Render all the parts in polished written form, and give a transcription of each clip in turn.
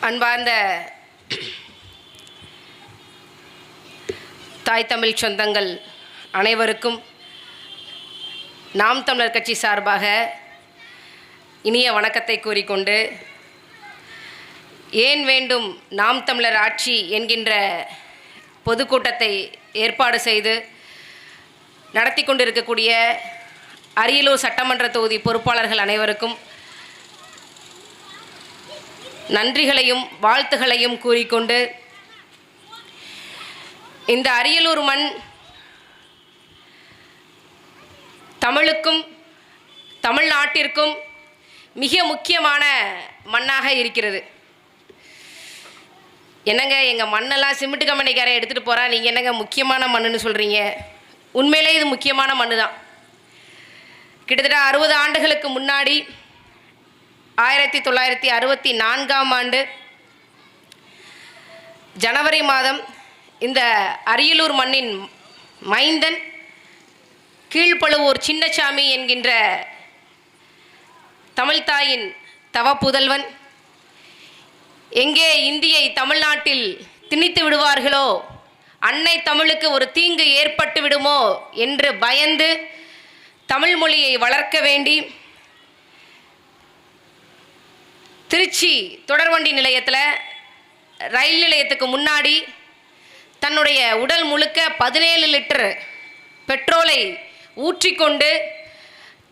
அன்பார்ந்த தாய் தமிழ் சொந்தங்கள் அனைவருக்கும் நாம் தமிழர் கட்சி சார்பாக இனிய வணக்கத்தை கூறிக்கொண்டு, ஏன் வேண்டும் நாம் தமிழர் ஆட்சி என்கின்ற பொதுக்கூட்டத்தை ஏற்பாடு செய்து நடத்தி கொண்டிருக்கக்கூடிய அரியலூர் சட்டமன்ற தொகுதி பொறுப்பாளர்கள் அனைவருக்கும் நன்றிகளையும் வாழ்த்துகளையும் கூறிக்கொண்டு, இந்த அரியலூர் மண் தமிழுக்கும் தமிழ்நாட்டிற்கும் மிக முக்கியமான மண்ணாக இருக்கிறது. என்னங்க எங்கள் மண்ணெல்லாம் சிமெண்ட் கம்பெனிக்காரன் எடுத்துகிட்டு போகிறா, நீங்கள் என்னங்க முக்கியமான மண்ணுன்னு சொல்கிறீங்க? உண்மையிலே இது முக்கியமான மண்ணு தான். கிட்டத்தட்ட 60 ஆண்டுகளுக்கு முன்னாடி 1964ஆம் ஆண்டு ஜனவரி மாதம் இந்த அரியலூர் மண்ணின் மைந்தன் கீழ்ப்பழுவூர் சின்னசாமி என்கின்ற தமிழ்தாயின் தவப்புதல்வன் எங்கே இந்தியை தமிழ்நாட்டில் திணித்து விடுவார்களோ, அன்னை தமிழுக்கு ஒரு தீங்கு ஏற்பட்டு விடுமோ என்று பயந்து தமிழ் மொழியை வளர்க்க வேண்டி திருச்சி தொடர்வண்டி நிலையத்தில் ரயில் நிலையத்துக்கு முன்னாடி தன்னுடைய உடல் முழுக்க 17 லிட்டர் பெட்ரோலை ஊற்றிக்கொண்டு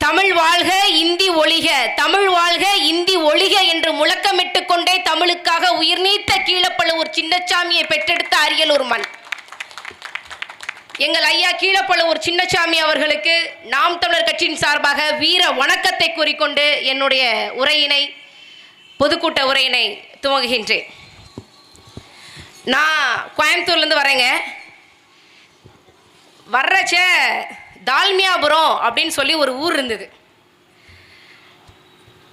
தமிழ் வாழ்க இந்தி ஒழிக, தமிழ் வாழ்க இந்தி ஒழிக என்று முழக்கமிட்டு கொண்டே தமிழுக்காக உயிர் நீத்த கீழப்பழுவூர் சின்னசாமியை பெற்றெடுத்த அரியலூர் மண். எங்கள் ஐயா கீழப்பழுவூர் சின்னசாமி அவர்களுக்கு நாம் தமிழர் கட்சியின் சார்பாக வீர வணக்கத்தை கூறிக்கொண்டு என்னுடைய பொதுக்கூட்ட உரையினை துவங்குகின்றேன். நான் கோயம்புத்தூர்லேருந்து வரேங்க. வர்றச்ச தால்மியாபுரம் அப்படின்னு சொல்லி ஒரு ஊர் இருந்தது.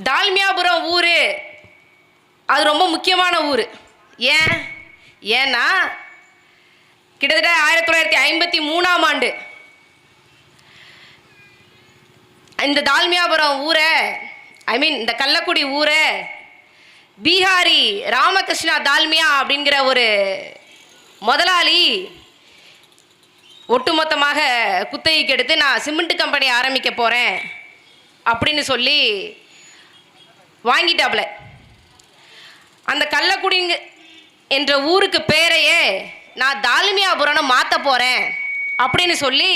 தால்மியாபுரம் ஊர் அது ரொம்ப முக்கியமான ஊர். ஏன்னா கிட்டத்தட்ட 1953ஆம் ஆண்டு இந்த தால்மியாபுரம் ஊரை இந்த கள்ளக்குடி ஊரை பீகாரி ராமகிருஷ்ணா தால்மியா அப்படிங்கிற ஒரு முதலாளி ஒட்டுமொத்தமாக குத்தகைக்கு எடுத்து நான் சிமெண்ட் கம்பெனி ஆரம்பிக்க போகிறேன் அப்படின்னு சொல்லி வாங்கிட்டாப்புல. அந்த கள்ளக்குடி என்ற ஊருக்கு பேரையே நான் தால்மியாபுரம்னு மாற்ற போகிறேன் அப்படின்னு சொல்லி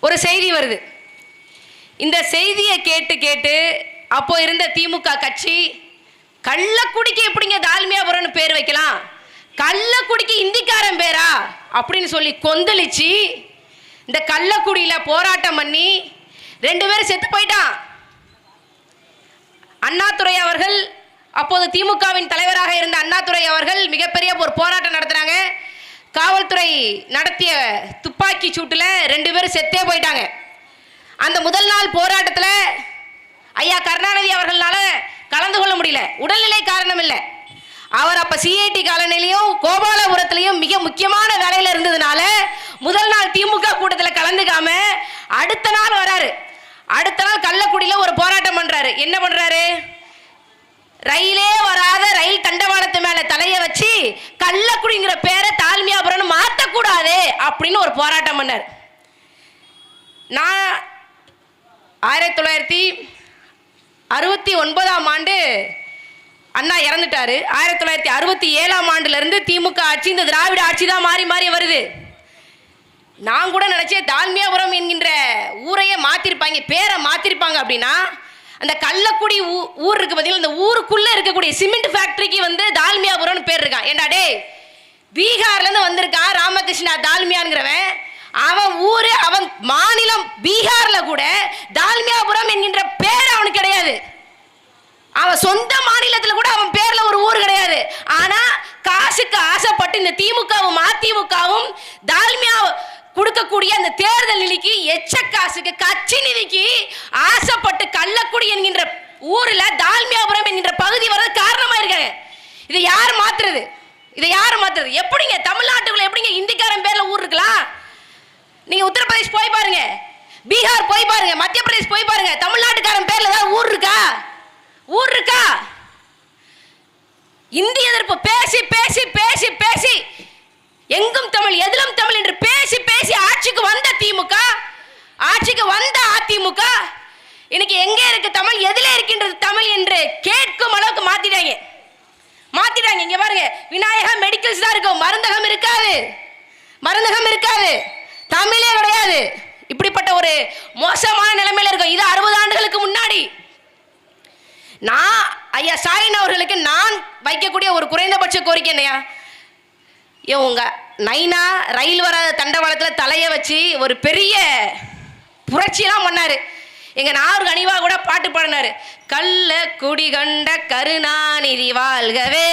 ஒரு செய்தி வருது. இந்த செய்தியை கேட்டு அப்போ இருந்த திமுக கட்சி, கள்ளக்குடிக்கு எப்படிங்க தால்மியாபுரம்னு பேர் வைக்கலாம், கள்ளக்குடிக்கு இந்திக்காரன் பேரா அப்படின்னு சொல்லி கொந்தளிச்சு இந்த கள்ளக்குடியில் போராட்டம் பண்ணி 2 பேரும் செத்து போயிட்டான். அண்ணாதுரை அவர்கள், அப்போது திமுகவின் தலைவராக இருந்த அண்ணாதுரை அவர்கள் மிகப்பெரிய ஒரு போராட்டம் நடத்துகிறாங்க. காவல்துறை நடத்திய துப்பாக்கி சூட்டில் 2 பேரும் செத்தே போயிட்டாங்க. அந்த முதல் நாள் போராட்டத்தில் ஐயா கருணாநிதி அவர்களால கலந்து கொள்ள முடியல, உடல்நிலை காரணம் இல்லை. அவர் அப்போ சிஐடி காலனிலையும் கோபாலபுரத்திலையும் மிக முக்கியமான வேலையில் இருந்ததுனால முதல் நாள் திமுக கூட்டத்தில் கலந்துக்காம அடுத்த நாள் வராரு. அடுத்த நாள் கள்ளக்குடியில் ஒரு போராட்டம் பண்ணுறாரு. என்ன பண்ணுறாரு? ரயிலே வராத ரயில் தண்டவாளத்து மேலே தலையை வச்சு கள்ளக்குடிங்கிற பேரை தால்மியாபுரம்னு மாற்றக்கூடாது அப்படின்னு ஒரு போராட்டம் பண்ணார். நான் 1969ஆம் ஆண்டு அண்ணா இறந்துட்டாரு. 1967ஆம் ஆண்டுலேருந்து திமுக ஆட்சி, இந்த திராவிட ஆட்சி தான் மாறி மாறி வருது. நான் கூட நினச்சேன் தால்மியாபுரம் என்கின்ற ஊரையே மாற்றிருப்பாங்க, பேரை மாற்றிருப்பாங்க அப்படின்னா அந்த கள்ளக்குடி ஊர் இருக்கு பார்த்தீங்கன்னா, இந்த ஊருக்குள்ளே இருக்கக்கூடிய சிமெண்ட் ஃபேக்ட்ரிக்கு தால்மியாபுரம்னு பேர் இருக்கான். ஏண்டா டே, பீகார்லேருந்து வந்திருக்கான் ராமகிருஷ்ணா தால்மியான்கிறவன், அவன் ஊரு அவன் மாநிலம் பீகாரில் கூட தால்மியாபுரம் என்கின்ற பேர் அவனுக்கு கிடையாது. அவன் சொந்த மாநிலத்தில் கூட அவன் பேர்ல ஒரு ஊர் கிடையாது. ஆனா காசுக்கு ஆசைப்பட்டு இந்த திமுகவும் அதிமுகவும் தால்மியா கொடுக்கக்கூடிய அந்த தேர்தல் நிதிக்கு, எச்ச காசுக்கு, கட்சி நிதிக்கு ஆசைப்பட்டு கள்ளக்குடி என்கின்ற ஊர்ல தால்மியாபுரம் என்கின்ற பகுதி வர காரணமா இருக்காங்க. இதை யார் மாத்துறது? எப்படிங்க தமிழ்நாட்டுக்குள்ள எப்படிங்க இந்திக்காரன் பேர்ல ஊர் இருக்கலாம்? நீங்க உத்தரப்பிரதேஷ் போய் பாருங்க, பீகார் போய் பாருங்க, மத்திய பிரதேஷ் போய் பாருங்க, தமிழ்நாட்டுக்காரன் பேர்ல ஏதாவது ஊர் இருக்கா? இந்திய எதிர்ப்பு பேசி பேசி பேசி பேசி எங்கும் தமிழ் எதிலும் தமிழ் என்று பேசி பேசி ஆட்சிக்கு வந்த திமுக, ஆட்சிக்கு வந்த அதிமுக இன்னைக்கு எங்கே இருக்கு தமிழ், எதிலே இருக்கின்றது தமிழ் என்று கேட்கும் அளவுக்கு மாத்திட்டாங்க. இங்க பாருங்க, விநாயகா மெடிக்கல்ஸ் தான் இருக்கும், மருந்தகம் இருக்காது, மருந்தகம் இருக்காது, தமிழே கிடையாது. இப்படிப்பட்ட ஒரு மோசமான நிலைமையில இருக்கும். இது 60 ஆண்டுகளுக்கு முன்னாடி. நான் ஐயா ஸ்டாலின் அவர்களுக்கு நான் வைக்கக்கூடிய ஒரு குறைந்தபட்ச கோரிக்கை என்னையா, உங்க நைனா ரயில் வராத தண்டவாளத்தில் தலையை வச்சு ஒரு பெரிய புரட்சியெல்லாம் பண்ணாரு. எங்க நாகூர் கனிவா கூட பாட்டு பாடினாரு, கள்ள குடி கண்ட கருணாநிதி வாழ்கவே.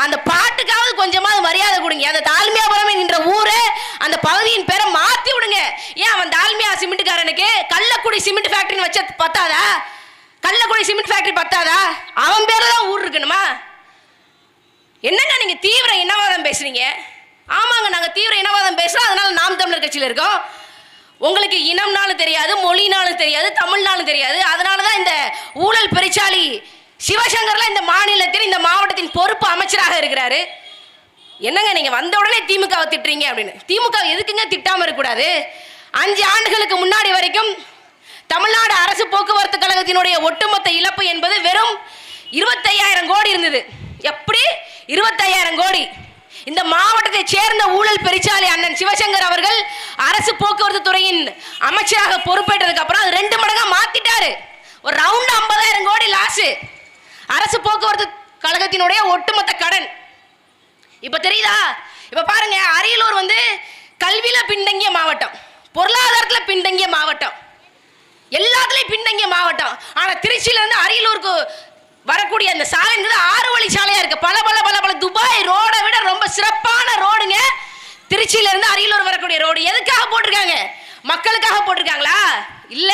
அந்த பாட்டுக்காவது கொஞ்சமாவது மரியாதை கொடுங்க. அந்த தாழ்மையாபுரம் என்கின்ற ஊரை, அந்த பகுதியின் பேரை மாத்தி விடுங்க. ஏன் அவன் தாழ்மையா சிமெண்ட்காரனுக்கு கள்ளக்குடி சிமெண்ட் ஃபேக்டரின்னு வச்ச பத்தாதா? கள்ளக்குடி சிமெண்ட் ஃபேக்டரி பத்தாதா? அவன் பேர்ல தான் ஊர் இருக்கணுமா? என்னங்க நீங்க தீவிர இனவாதம் பேசுறீங்க? ஆமாங்க, நாங்க தீவிர இனவாதம் பேசுறோம், அதனால நாம் தமிழர் கட்சியில் இருக்கோம். உங்களுக்கு இனம்னாலும் தெரியாது, மொழினாலும் தெரியாது, தமிழ்னாலும் தெரியாது. அதனாலதான் இந்த ஊழல் பெருச்சாளி சிவசங்கர்லாம் இந்த மாநிலத்தில் இந்த மாவட்டத்தின் பொறுப்பு அமைச்சராக இருக்கிறாரு. என்னங்க நீங்க வந்த உடனே திமுகவை திட்டுறீங்க அப்படின்னு? திமுக எதுக்குங்க திட்டாம இருக்கக்கூடாது? 5 ஆண்டுகளுக்கு முன்னாடி வரைக்கும் தமிழ்நாடு அரசு போக்குவரத்து கழகத்தினுடைய ஒட்டுமொத்த இழப்பு என்பது வெறும் 25,000 கோடி இருந்தது. எப்படி 25,000 கோடி? இந்த மாவட்டத்தை சேர்ந்த ஊழல் பெருச்சாளி அண்ணன் சிவசங்கர் அவர்கள் அரசு போக்குவரத்து துறையின் அமைச்சராக பொறுப்பேற்றதுக்கு அப்புறம் அது 2 மடங்கா மாத்திட்டாரு. ஒரு ரவுண்ட் 50,000 கோடி லாஸ் அரசு போக்குவரத்து கழகத்தினுடைய ஒட்டுமொத்த கடன். இப்ப தெரியுதா? இப்ப பாருங்க, அரியலூர் வந்து கல்வியில பின்தங்கிய மாவட்டம், பொருளாதாரத்துல பின்தங்கிய மாவட்டம், எல்லாத்துலயும் பின்தங்கிய மாவட்டம். ஆனா திருச்சியில இருந்து அரியலூருக்கு வரக்கூடிய அந்த சாலைங்கிறது 6 வழி சாலையா இருக்கு. பல பல பல பல துபாய் ரோடை விட ரொம்ப சிறப்பான ரோடுங்க திருச்சியில இருந்து அரியலூர் வரக்கூடிய ரோடு. எதுக்காக போட்டிருக்காங்க? மக்களுக்காக போட்டிருக்காங்களா? இல்ல,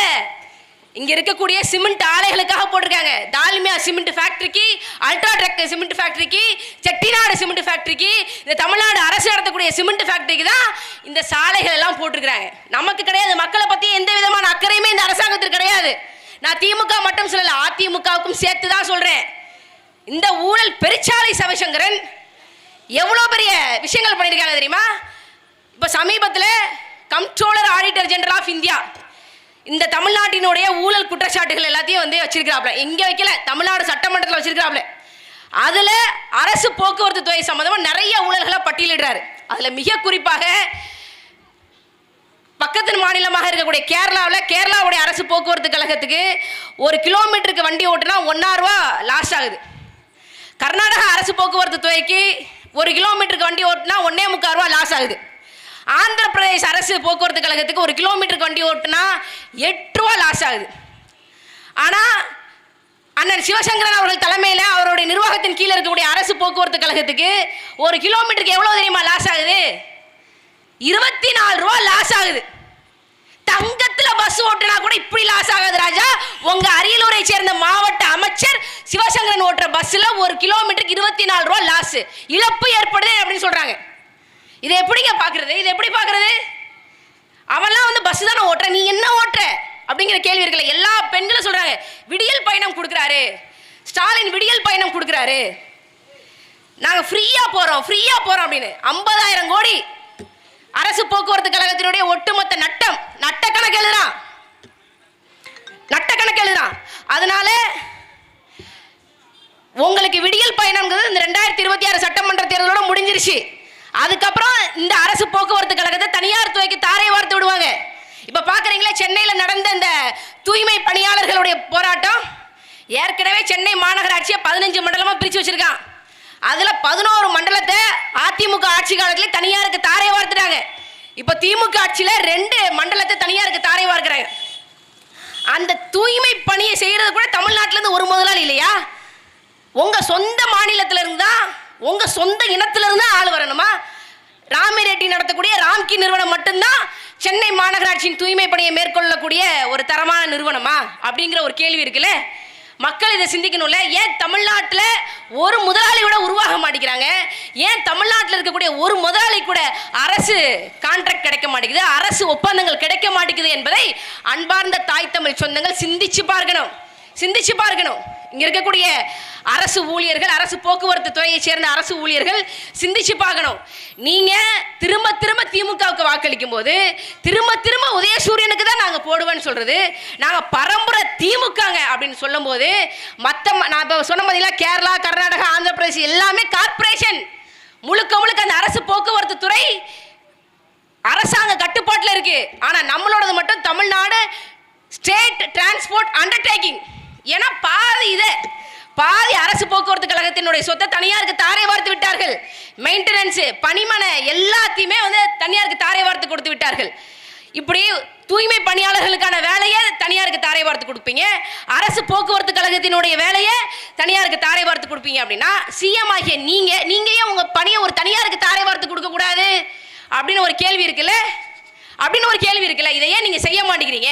இங்க இருக்கக்கூடிய சிமெண்ட் ஆலைகளுக்காக போட்டிருக்காங்க. டால்மியா சிமெண்ட் ஃபேக்டரிக்கு, அல்ட்ராடெக் சிமெண்ட் ஃபேக்டரிக்கு, செட்டிநாடு சிமெண்ட் ஃபேக்டரிக்கு, இந்த தமிழ்நாடு அரசு நடத்தக்கூடிய சிமெண்ட் ஃபேக்டரிக்கு தான் இந்த சாலைகள் எல்லாம் போட்டிருக்காங்க. நமக்கு கிடையாது. மக்களை பத்தி எந்த விதமான அக்கறையுமே இந்த அரசாங்கத்திற்கு கிடையாது. நான் திமுக மட்டும் சொல்லல, அதிமுகவுக்கும் சேர்த்து தான் சொல்றேன். இந்த ஊழல் பெருச்சாளி சிவசங்கரன் எவ்வளவு பெரிய விஷயங்கள் பண்ணியிருக்காங்க தெரியுமா? இப்ப சமீபத்தில் comptroller auditor general of India இந்த தமிழ்நாட்டினுடைய ஊழல் குற்றச்சாட்டுகள் எல்லாத்தையும் வந்து வச்சிருக்கிறாப்ல. எங்க வைக்கல, தமிழ்நாடு சட்டமன்றத்தில் வச்சிருக்கிறாப்ல. அதுல அரசு போக்குவரத்து துறை சம்பந்தமா நிறைய ஊழல்களை பட்டியலிடுறாரு. அதுல மிக குறிப்பாக பக்கத்து மாநிலமாக இருக்கக்கூடிய கேரளாவுடைய அரசு போக்குவரத்து கழகத்துக்கு 1 கிலோமீட்டருக்கு வண்டி ஓட்டுனா 1 ரூபா லாஸ் ஆகுது. கர்நாடகா அரசு போக்குவரத்து துறைக்கு 1 கிலோமீட்டருக்கு வண்டி ஓட்டுனா 1.25 ரூபா லாஸ் ஆகுது. ஆந்திர பிரதேச அரசு போக்குவரத்து கழகத்துக்கு 1 கிலோமீட்டருக்கு வண்டி ஓட்டுனா 8 ரூபா லாஸ் ஆகுது. ஆனா அண்ணன் சிவசங்கரன் அவர்கள் தலைமையில் அவருடைய நிர்வாகத்தின் கீழே இருக்கக்கூடிய அரசு போக்குவரத்து கழகத்துக்கு 1 கிலோமீட்டருக்கு எவ்வளவு தெரியுமா லாஸ் ஆகுது? 24 ரூபா லாஸ் ஆகுது. தங்கத்துல பஸ் ஓட்டுனா கூட இப்படி லாஸ் ஆகாது ராஜா. உங்க அரியலூரை சேர்ந்த மாவட்ட அமைச்சர் சிவசங்கரன் ஓட்டுற பஸ்ல 1 கிலோமீட்டருக்கு 24 ரூபா லாஸ், இழப்பு ஏற்படுது அப்படின்னு சொல்றாங்க. இதை எப்படிங்க பாக்குறது? இது எப்படி பாக்குறது? அவன்லாம் வந்து பஸ் தானே ஓட்டுற, நீ என்ன ஓட்டுற அப்படிங்கிற கேள்வி இருக்குல்ல. எல்லா பெண்களும் சொல்றாங்க விடியல் பயணம் கொடுக்குறாரு ஸ்டாலின், விடியல் பயணம் கொடுக்குறாரு, நாங்க ஃப்ரீயா போறோம் அப்படின்னு. 50,000 கோடி அரசு போக்குவரத்து கழகத்தினுடைய ஒட்டுமொத்த நட்ட கணக்கு எழுதுறான். அதனால உங்களுக்கு விடியல் பயணம்ங்கிறது இந்த 2026 சட்டமன்ற தேர்தலோட முடிஞ்சிருச்சு. அதுக்கப்புறம் இந்த அரசு போக்குவரத்து கழகத்தை தனியார் துறைக்கு தாரை வார்த்து விடுவாங்க. இப்ப பாக்குறீங்களா, சென்னையில நடந்த இந்த தூய்மை பணியாளர்களுடைய போராட்டம். ஏற்கனவே சென்னை மாநகராட்சியை 15 மண்டலமா பிரிச்சு வச்சிருக்கான். அதுல 11 மண்டலத்தை அதிமுக ஆட்சி காலத்துல தனியாருக்கு தாரை வார்த்துட்டாங்க. இப்ப திமுக ஆட்சியில 2 மண்டலத்தை தனியாருக்கு தாரை வார்க்கிறாங்க. அந்த தூய்மை பணியை செய்யறது கூட தமிழ்நாட்டில இருந்து ஒரு முதலாளி இல்லையா? உங்க சொந்த மாநிலத்தில இருந்தா, உங்க சொந்த இனத்தில இருந்தா ஆள் வரணுமா? ராமி ரெட்டி நடத்தக்கூடிய ராம்கி நிறுவனம் மட்டும்தான் சென்னை மாநகராட்சியின் தூய்மை பணியை மேற்கொள்ளக்கூடிய ஒரு தரமான நிறுவனமா அப்படிங்கிற ஒரு கேள்வி இருக்குல்ல. மக்கள் இதை சிந்திக்கணும்ல. ஏன் தமிழ்நாட்டில் ஒரு முதலாளி கூட உருவாக மாட்டேங்கிறாங்க? ஏன் தமிழ்நாட்டில் இருக்கக்கூடிய ஒரு முதலாளி கூட அரசு கான்ட்ராக்ட் கிடைக்க மாட்டேங்குது, அரசு ஒப்பந்தங்கள் கிடைக்க மாட்டேங்குது என்பதை அன்பார்ந்த தாய் தமிழ் சொந்தங்கள் சிந்திச்சு பார்க்கணும். சிந்திச்சு பார்க்கணும். இங்க இருக்கக்கூடிய அரசு ஊழியர்கள், அரசு போக்குவரத்து துறையை சேர்ந்த அரசு ஊழியர்கள் சிந்திச்சு பார்க்கணும். நீங்க திரும்ப திரும்ப திமுகவுக்கு வாக்களிக்கும் போது திரும்ப திரும்ப உதயசூரியனுக்கு தான் நாங்க போடுவேன்னு சொல்றது, நாங்க பரம்பரை திமுகங்க அப்படின்னு சொல்லும் போது நான் இப்ப சொன்ன மாதிரில கேரளா, கர்நாடகா, ஆந்திர பிரதேசம் எல்லாமே கார்பரேஷன், முழுக்க முழுக்க அந்த அரசு போக்குவரத்து துறை அரசாங்க கட்டுப்பாட்டில் இருக்கு. ஆனா நம்மளோடது மட்டும் தமிழ்நாடு ஸ்டேட் டிரான்ஸ்போர்ட் அண்டர்டேக்கிங். ஏன்னா பாதி அரசு போக்குவரத்து கழகத்தினுடைய சொத்தை தனியாருக்கு தாரை வார்த்து விட்டார்கள். மெயின்டெனன்ஸ், பணிமனை எல்லாத்தையுமே தனியாருக்கு தாரை வார்த்து கொடுத்து விட்டார்கள். இப்படி தூய்மை பணியாளர்களுக்கான வேலையை தனியாருக்கு தாரை வார்த்து கொடுப்பீங்க, அரசு போக்குவரத்து கழகத்தினுடைய வேலையை தனியாருக்கு தாரை வார்த்து கொடுப்பீங்க. அப்படின்னா சிஎம் ஆகிய நீங்க ஏன் உங்க பணியை ஒரு தனியாருக்கு தாரை வார்த்து கொடுக்க கூடாது அப்படின்னு ஒரு கேள்வி இருக்குல்ல. இதை ஏன் நீங்க செய்ய மாட்டேங்கிறீங்க?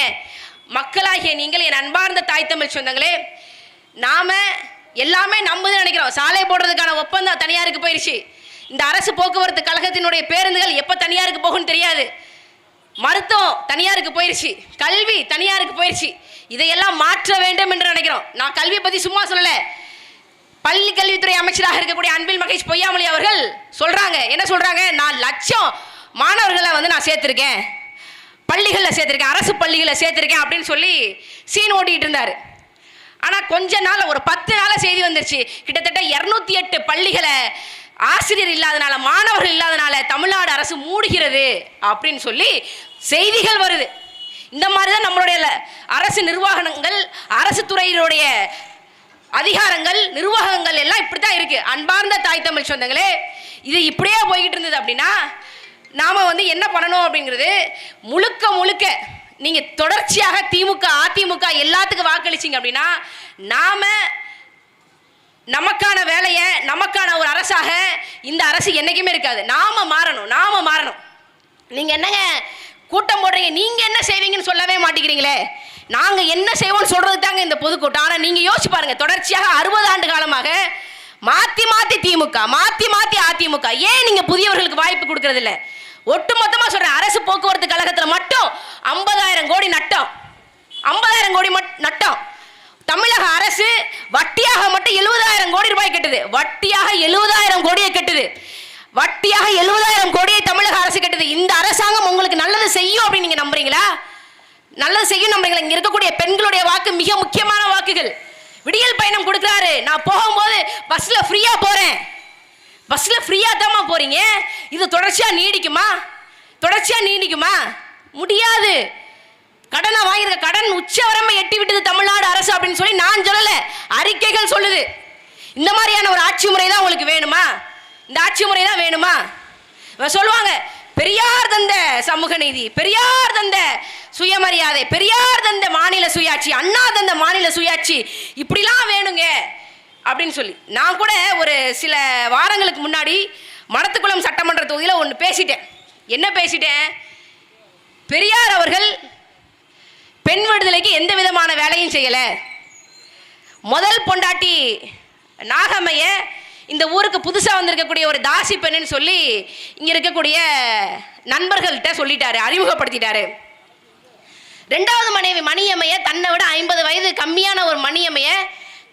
மக்களாகிய நீங்கள், என் அன்பார்ந்த தாய் தமிழ் சொந்தங்களே, நாம எல்லாமே நம்புதுன்னு நினைக்கிறோம். சாலை போடுறதுக்கான ஒப்பந்தம் தனியாருக்கு போயிருச்சு. இந்த அரசு போக்குவரத்து கழகத்தினுடைய பேருந்துகள் எப்ப தனியாருக்கு போகும்னு தெரியாது. மருத்துவம் தனியாருக்கு போயிருச்சு, கல்வி தனியாருக்கு போயிருச்சு. இதையெல்லாம் மாற்ற வேண்டும் என்று நினைக்கிறோம். நான் கல்வி பத்தி சும்மா சொல்லல. பள்ளி கல்வித்துறை அமைச்சராக இருக்கக்கூடிய அன்பில் மகேஷ் பொய்யாமொழி அவர்கள் சொல்றாங்க, என்ன சொல்றாங்க, 4 லட்சம் மாணவர்களை நான் சேர்த்திருக்கேன், பள்ளிகளில் சேர்த்திருக்கேன், அரசு பள்ளிகளில் சேர்த்திருக்கேன் அப்படின்னு சொல்லி சீன் ஓட்டிட்டு இருந்தாரு. ஆனா கொஞ்ச நாள், ஒரு 10 நாள செய்தி வந்துருச்சு, கிட்டத்தட்ட 208 பள்ளிகளை ஆசிரியர் இல்லாதனால, மாணவர்கள் இல்லாதனால தமிழ்நாடு அரசு மூடுகிறது அப்படின்னு சொல்லி செய்திகள் வருது. இந்த மாதிரிதான் நம்மளுடைய அரசு நிர்வாகங்கள், அரசு துறையினுடைய அதிகாரங்கள், நிர்வாகங்கள் எல்லாம் இப்படித்தான் இருக்கு. அன்பார்ந்த தாய் தமிழ் சொந்தங்களே, இது இப்படியே போய்கிட்டு இருந்தது அப்படின்னா நாம என்ன பண்ணணும் அப்படிங்கிறது, முழுக்க நீங்க தொடர்ச்சியாக திமுக, அதிமுக எல்லாத்துக்கும் வாக்களிச்சிங்க அப்படின்னா நாம நமக்கான வேலையை, நமக்கான ஒரு அரசாக இந்த அரசு என்னைக்குமே இருக்காது. நாம மாறணும். நீங்க என்னங்க கூட்டம் போடுறீங்க, நீங்க என்ன செய்வீங்கன்னு சொல்லவே மாட்டேங்கிறீங்களே. நாங்க என்ன செய்வோம்னு சொல்றது தாங்க இந்த பொதுக்கூட்டம். ஆனா நீங்க யோசிச்சு பாருங்க, தொடர்ச்சியாக 60 ஆண்டு காலமாக மாத்தி திமுக, மாத்தி அதிமுக, ஏன் நீங்க புதியவர்களுக்கு வாய்ப்பு கொடுக்கறது இல்ல? ஒட்டுமொத்தமா சொல்றேன், அரசு போக்குவரத்து கழகத்துல மட்டும் 50,000 கோடி நட்டம், 50,000 கோடி நட்டம். தமிழக அரசு வட்டியாக மட்டும் 70,000 கோடி ரூபாய் கட்டுது. வட்டியாக 70,000 கோடியை கட்டுது. வட்டியாக 70,000 கோடியை தமிழக அரசு கட்டுது. இந்த அரசாங்கம் உங்களுக்கு நல்லது செய்யும் அப்படின்னு நீங்க நம்புறீங்களா? நல்லது செய்யும் நம்புறீங்களா? இங்க இருக்கக்கூடிய பெண்களுடைய வாக்கு மிக முக்கியமான வாக்குகள். விடியல் பயணம் கொடுக்குறாரு, நான் போகும்போது பஸ்ல ஃப்ரீயா போறேன், பஸ்ல ஃப்ரீயா தாமா போறீங்க. இது தொடர்ச்சியா நீடிக்குமா? முடியாது. கடனை வாங்கியிருக்க கடன் உச்சவரம்பை எட்டி விட்டது தமிழ்நாடு அரசு அப்படின்னு சொல்லி நான் சொல்லல, அறிக்கைகள் சொல்லுது. இந்த மாதிரியான ஒரு ஆட்சி முறை தான் உங்களுக்கு வேணுமா? இந்த ஆட்சி முறை தான் வேணுமா? சொல்லுவாங்க, பெரியார் தந்த சமூக நீதி, பெரியார் தந்த சுயமரியாதை, பெரியார் தந்த மாநில சுயாட்சி, அண்ணா தந்த மாநில சுயாட்சி, இப்படிலாம் வேணுங்க அப்படின்னு சொல்லி. நான் கூட ஒரு சில வாரங்களுக்கு முன்னாடி மடத்துக்குளம் சட்டமன்ற தொகுதியில் ஒன்று பேசிட்டேன். என்ன பேசிட்டேன்? பெரியார் அவர்கள் பெண் விடுதலைக்கு எந்த விதமான வேலையும் செய்யல. முதல் பொண்டாட்டி நாகம்மைய இந்த ஊருக்கு புதுசா வந்திருக்கக்கூடிய ஒரு தாசி பெண்ணுன்னு சொல்லி இங்க இருக்கக்கூடிய நண்பர்கள்ட்ட சொல்லிட்டாரு, அறிமுகப்படுத்திட்டாரு. 2வது மனைவி மணியம்மைய, தன்னை விட 50 வயது கம்மியான ஒரு மணியம்மைய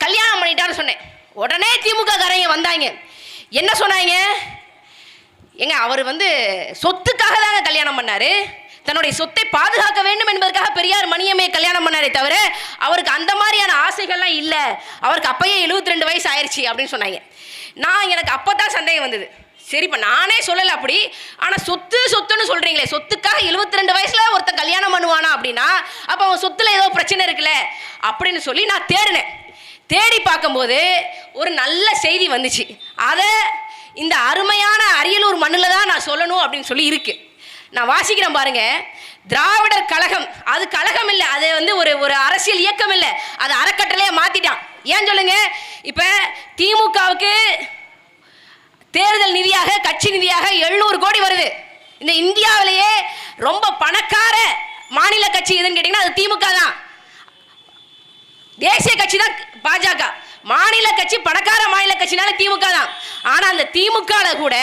கல்யாணம் பண்ணிட்டான்னு சொன்னேன். உடனே திமுக காரங்க வந்தாங்க. என்ன சொன்னாங்க? ஏங்க, அவர் சொத்துக்காக தாங்க கல்யாணம் பண்ணாரு, தன்னுடைய சொத்தை பாதுகாக்க வேண்டும் என்பதற்காக பெரியார் மணியம்மையை கல்யாணம் பண்ணாரே தவிர அவருக்கு அந்த மாதிரியான ஆசைகள்லாம் இல்லை, அவருக்கு அப்பயே 72 வயசு ஆயிடுச்சு அப்படின்னு சொன்னாங்க. எனக்கு அப்பதான் சந்தேகம் வந்தது. சரி, இப்ப நானே சொல்லல அப்படி, ஆனா சொத்துன்னு சொல்றீங்களே, சொத்துக்காக 72 வயசுல ஒருத்தன் கல்யாணம் பண்ணுவானா அப்படின்னா அப்ப அவன் சொத்துல ஏதோ பிரச்சனை இருக்குல்ல அப்படின்னு சொல்லி நான் தேடி பார்க்கும்போது ஒரு நல்ல செய்தி வந்துச்சு. அதை இந்த அருமையான அரியலூர் மண்ணில் தான் நான் சொல்லணும் அப்படின்னு சொல்லி இருக்கு. நான் வாசிக்கிறேன் பாருங்க. திராவிடர் கழகம், அது கழகம் இல்லை, அது ஒரு அரசியல் இயக்கம் இல்லை, அது அறக்கட்டளையே மாத்திட்டான். ஏன் சொல்லுங்க? இப்ப திமுகவுக்கு தேர்தல் நிதியாக, கட்சி நிதியாக 700 கோடி வருது. இந்த இந்தியாவிலேயே ரொம்ப பணக்கார மாநில கட்சி எதுன்னு கேட்டீங்கன்னா அது திமுக தான். தேசிய கட்சி தான் பாஜக, மாநில கட்சி பணக்கார மாநில கட்சினால திமுக தான். ஆனா அந்த திமுக கூட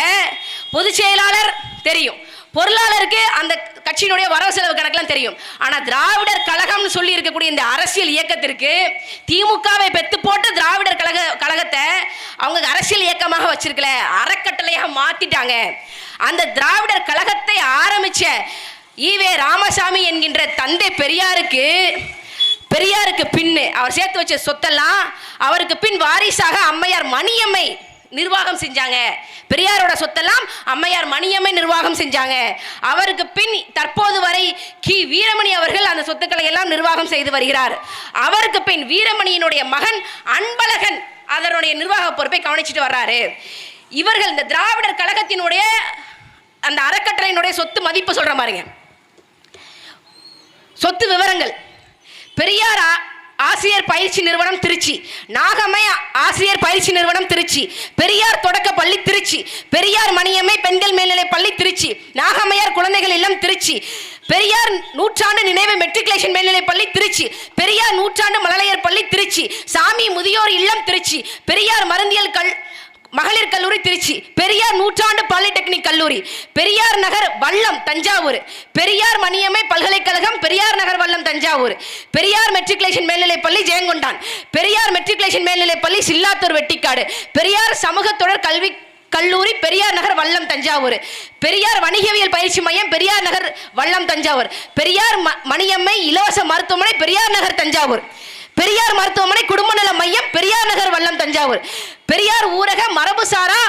பொதுச் செயலாளர் தெரியும், பொருளாளருக்கு அந்த கட்சியினுடைய வரவு செலவு கணக்கெல்லாம் தெரியும். ஆனா திராவிடர் கழகம்னு சொல்லி இருக்கக்கூடிய இந்த அரசியல் இயக்கத்திற்கு திமுகவை பெத்து போட்டு திராவிடர் கழகத்தை அவங்க அரசியல் இயக்கமாக வச்சிருக்கல, அறக்கட்டளையாக மாத்திட்டாங்க. அந்த திராவிடர் கழகத்தை ஆரம்பிச்ச ஈவே ராமசாமி என்கின்ற தந்தை பெரியாருக்கு பின்னு அவர் சேர்த்து வச்ச சொத்தெல்லாம் அவருக்கு பின் வாரிசாக அம்மையார் மணியம்மை நிர்வாகம் செஞ்சாங்க. பெரியாரோட சொத்தெல்லாம் அம்மையார் மணியம்மை நிர்வாகம் செஞ்சாங்க. அவருக்கு பின் தற்போது வரை வீரமணி அவர்கள் அந்த சொத்துக்களை எல்லாம் நிர்வாகம் செய்து வருகிறார். அவருக்கு பின் வீரமணியினுடைய மகன் அன்பழகன் அதனுடைய நிர்வாக பொறுப்பை கவனிச்சுட்டு வர்றாரு. இவர்கள் இந்த திராவிடர் கழகத்தினுடைய அந்த அறக்கட்டளையினுடைய சொத்து மதிப்பு சொல்ற பாருங்க. சொத்து விவரங்கள்: பெரியார் ஆசிரியர் பயிற்சி நிறுவனம் திருச்சி, நாகம்மை ஆசிரியர் பயிற்சி நிறுவனம் திருச்சி, பெரியார் தொடக்க பள்ளி திருச்சி, பெரியார் மணியம்மை பெண்கள் மேல்நிலை பள்ளி திருச்சி, நாகம்மையார் குழந்தைகள் இல்லம் திருச்சி, பெரியார் நூற்றாண்டு நினைவு மெட்ரிகுலேஷன் மேல்நிலை பள்ளி திருச்சி, பெரியார் நூற்றாண்டு மழலையர் பள்ளி திருச்சி, சாமி முதியோர் இல்லம் திருச்சி, பெரியார் மருந்தியல் மகளிர் கல்லூரி திருச்சி, பெரியார் நூற்றாண்டு பாலிடெக்னிக் கல்லூரி, பெரியார் நகர் வல்லம் தஞ்சாவூர், பெரியார் மணியம்மை பல்கலைக்கழகம் பெரியார் நகர் வல்லம் தஞ்சாவூர், பெரியார் மெட்ரிகுலேஷன் மேல்நிலைப் பள்ளி ஜெயங்கொண்டான், பெரியார் மெட்ரிகுலேஷன் மேல்நிலைப் பள்ளி சில்லாத்தூர் வெட்டிக்காடு, பெரியார் சமூக தொடர் கல்வி கல்லூரி பெரியார் நகர் வல்லம் தஞ்சாவூர், பெரியார் வணிகவியல் பயிற்சி மையம் பெரியார் நகர் வல்லம் தஞ்சாவூர், பெரியார் மணியம்மை இலவச மருத்துவமனை பெரியார் நகர் தஞ்சாவூர், பெரியார் மருத்துவமனை குடும்ப நல மையம் பெரியார் நகர் வல்லம் தஞ்சாவூர், பெரியார் ஊரக மரபுசாரா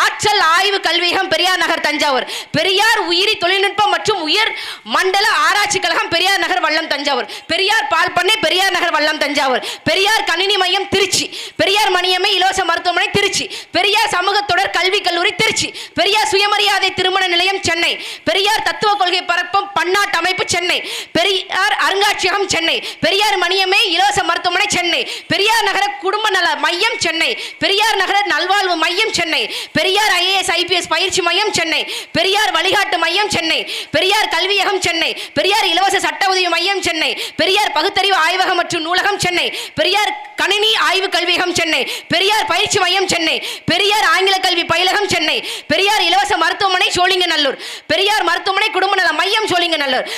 ஆற்றல் ஆய்வு கல்வியகம் பெரியார் நகர் தஞ்சாவூர், பெரியார் உயிரி தொழில்நுட்பம் மற்றும் உயர் மண்டல ஆராய்ச்சி கழகம் பெரியார் நகர் வல்லம் தஞ்சாவூர், பெரியார் பால் பண்ணை பெரியார் நகர் வல்லம் தஞ்சாவூர், பெரியார் கணினி மையம் திருச்சி, பெரியார் மணியம்மை இலவச மருத்துவமனை திருச்சி, பெரியார் சமூக தொடர் கல்வி கல்லூரி திருச்சி, பெரியார் சுயமரியாதை திருமண நிலையம் சென்னை, பெரியார் தத்துவ கொள்கை பரப்பும் பன்னாட்டு அமைப்பு சென்னை, பெரியார் அருங்காட்சியகம் சென்னை, பெரியார் மணியம்மை இலவச மருத்துவமனை சென்னை, பெரியார் நகர குடும்ப நல மையம் சென்னை, பெரியார் நகர நல்வாழ்வு மையம் சென்னை, பெரியார் IAS IPS பயிற்சி மையம் சென்னை, பெரியார் வழிகாட்டு மையம் சென்னை, பெரியார் கல்வியகம் சென்னை, பெரியார் இலவச சட்ட உதவி மையம் சென்னை, பெரியார் பகுத்தறிவு ஆய்வகம் மற்றும் நூலகம் சென்னை, பெரியார் கணினி ஆய்வு கல்வியகம் சென்னை, பெரியார் பயிற்சி மையம் சென்னை, பெரியார் ஆங்கில கல்வி பயிலகம் சென்னை, பெரியார் இலவச மருத்துவமனை சோழிங்கநல்லூர், பெரியார் மருத்துவமனை குடும்ப நல மையம் சோழிங்கநல்லூர்,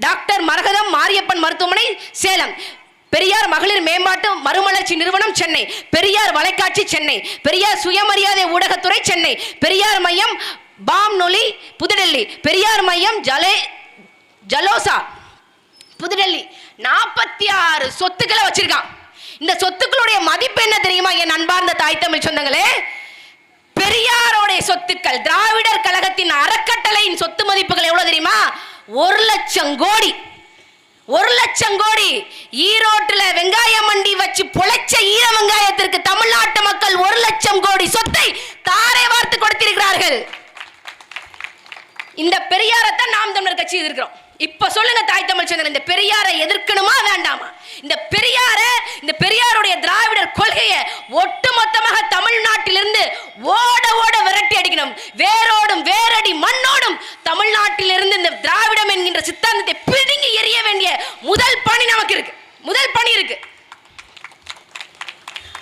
டாக்டர் மரகதம் மாரியப்பன் மருத்துவமனை சேலம், பெரியார் மகளிர் மேம்பாட்டு மறுமலர்ச்சி நிறுவனம் சென்னை, பெரியார் வலைக்காட்சி சென்னை, பெரியார் சுயமரியாதை ஊடகத்துறை சென்னை, பெரியார் மையம் பாம் நொலி புதுடெல்லி, பெரியார் மையம் ஜலோசா புதுடெல்லி. 46 சொத்துக்களை வச்சிருக்கான். இந்த சொத்துக்களுடைய மதிப்பு என்ன தெரியுமா என் அன்பார்ந்த தாய் தமிழ் சொந்தங்களே? பெரியாரோடைய சொத்துக்கள் திராவிடர் கழகத்தின் அறக்கட்டளையின் சொத்து மதிப்புகள் எவ்வளவு தெரியுமா? 1 லட்சம் கோடி. 1 லட்சம் கோடி. ஈரோட்டுல வெங்காய மண்டி வச்சு பொழைச்ச ஈர வெங்காயத்திற்கு தமிழ்நாட்டு மக்கள் 1 லட்சம் கோடி சொத்தை தாரை வார்த்து கொடுத்திருக்கிறார்கள். இந்த பெரியாரத்தான் நாம் தமிழர் கட்சி எதிர்க்கிறோம். இப்ப சொல்லுங்க தாய் தமிழ் சொந்தங்கள், இந்த பெரியாரை எதிர்க்கணுமா வேண்டாமா? இந்த பெரியாருடைய திராவிடர் கொள்கையை ஒட்டுமொத்தமாக தமிழ்நாட்டிலிருந்து ஓட ஓட விரட்டி அடிக்கணும். வேரோடும் வேரடி மண்ணோடும் தமிழ்நாட்டிலிருந்து இந்த திராவிடம் என்கின்ற சித்தாந்தத்தை பிடுங்கி எறிய வேண்டிய முதல் பணி நமக்கு இருக்கு. முதல் பணி இருக்கு.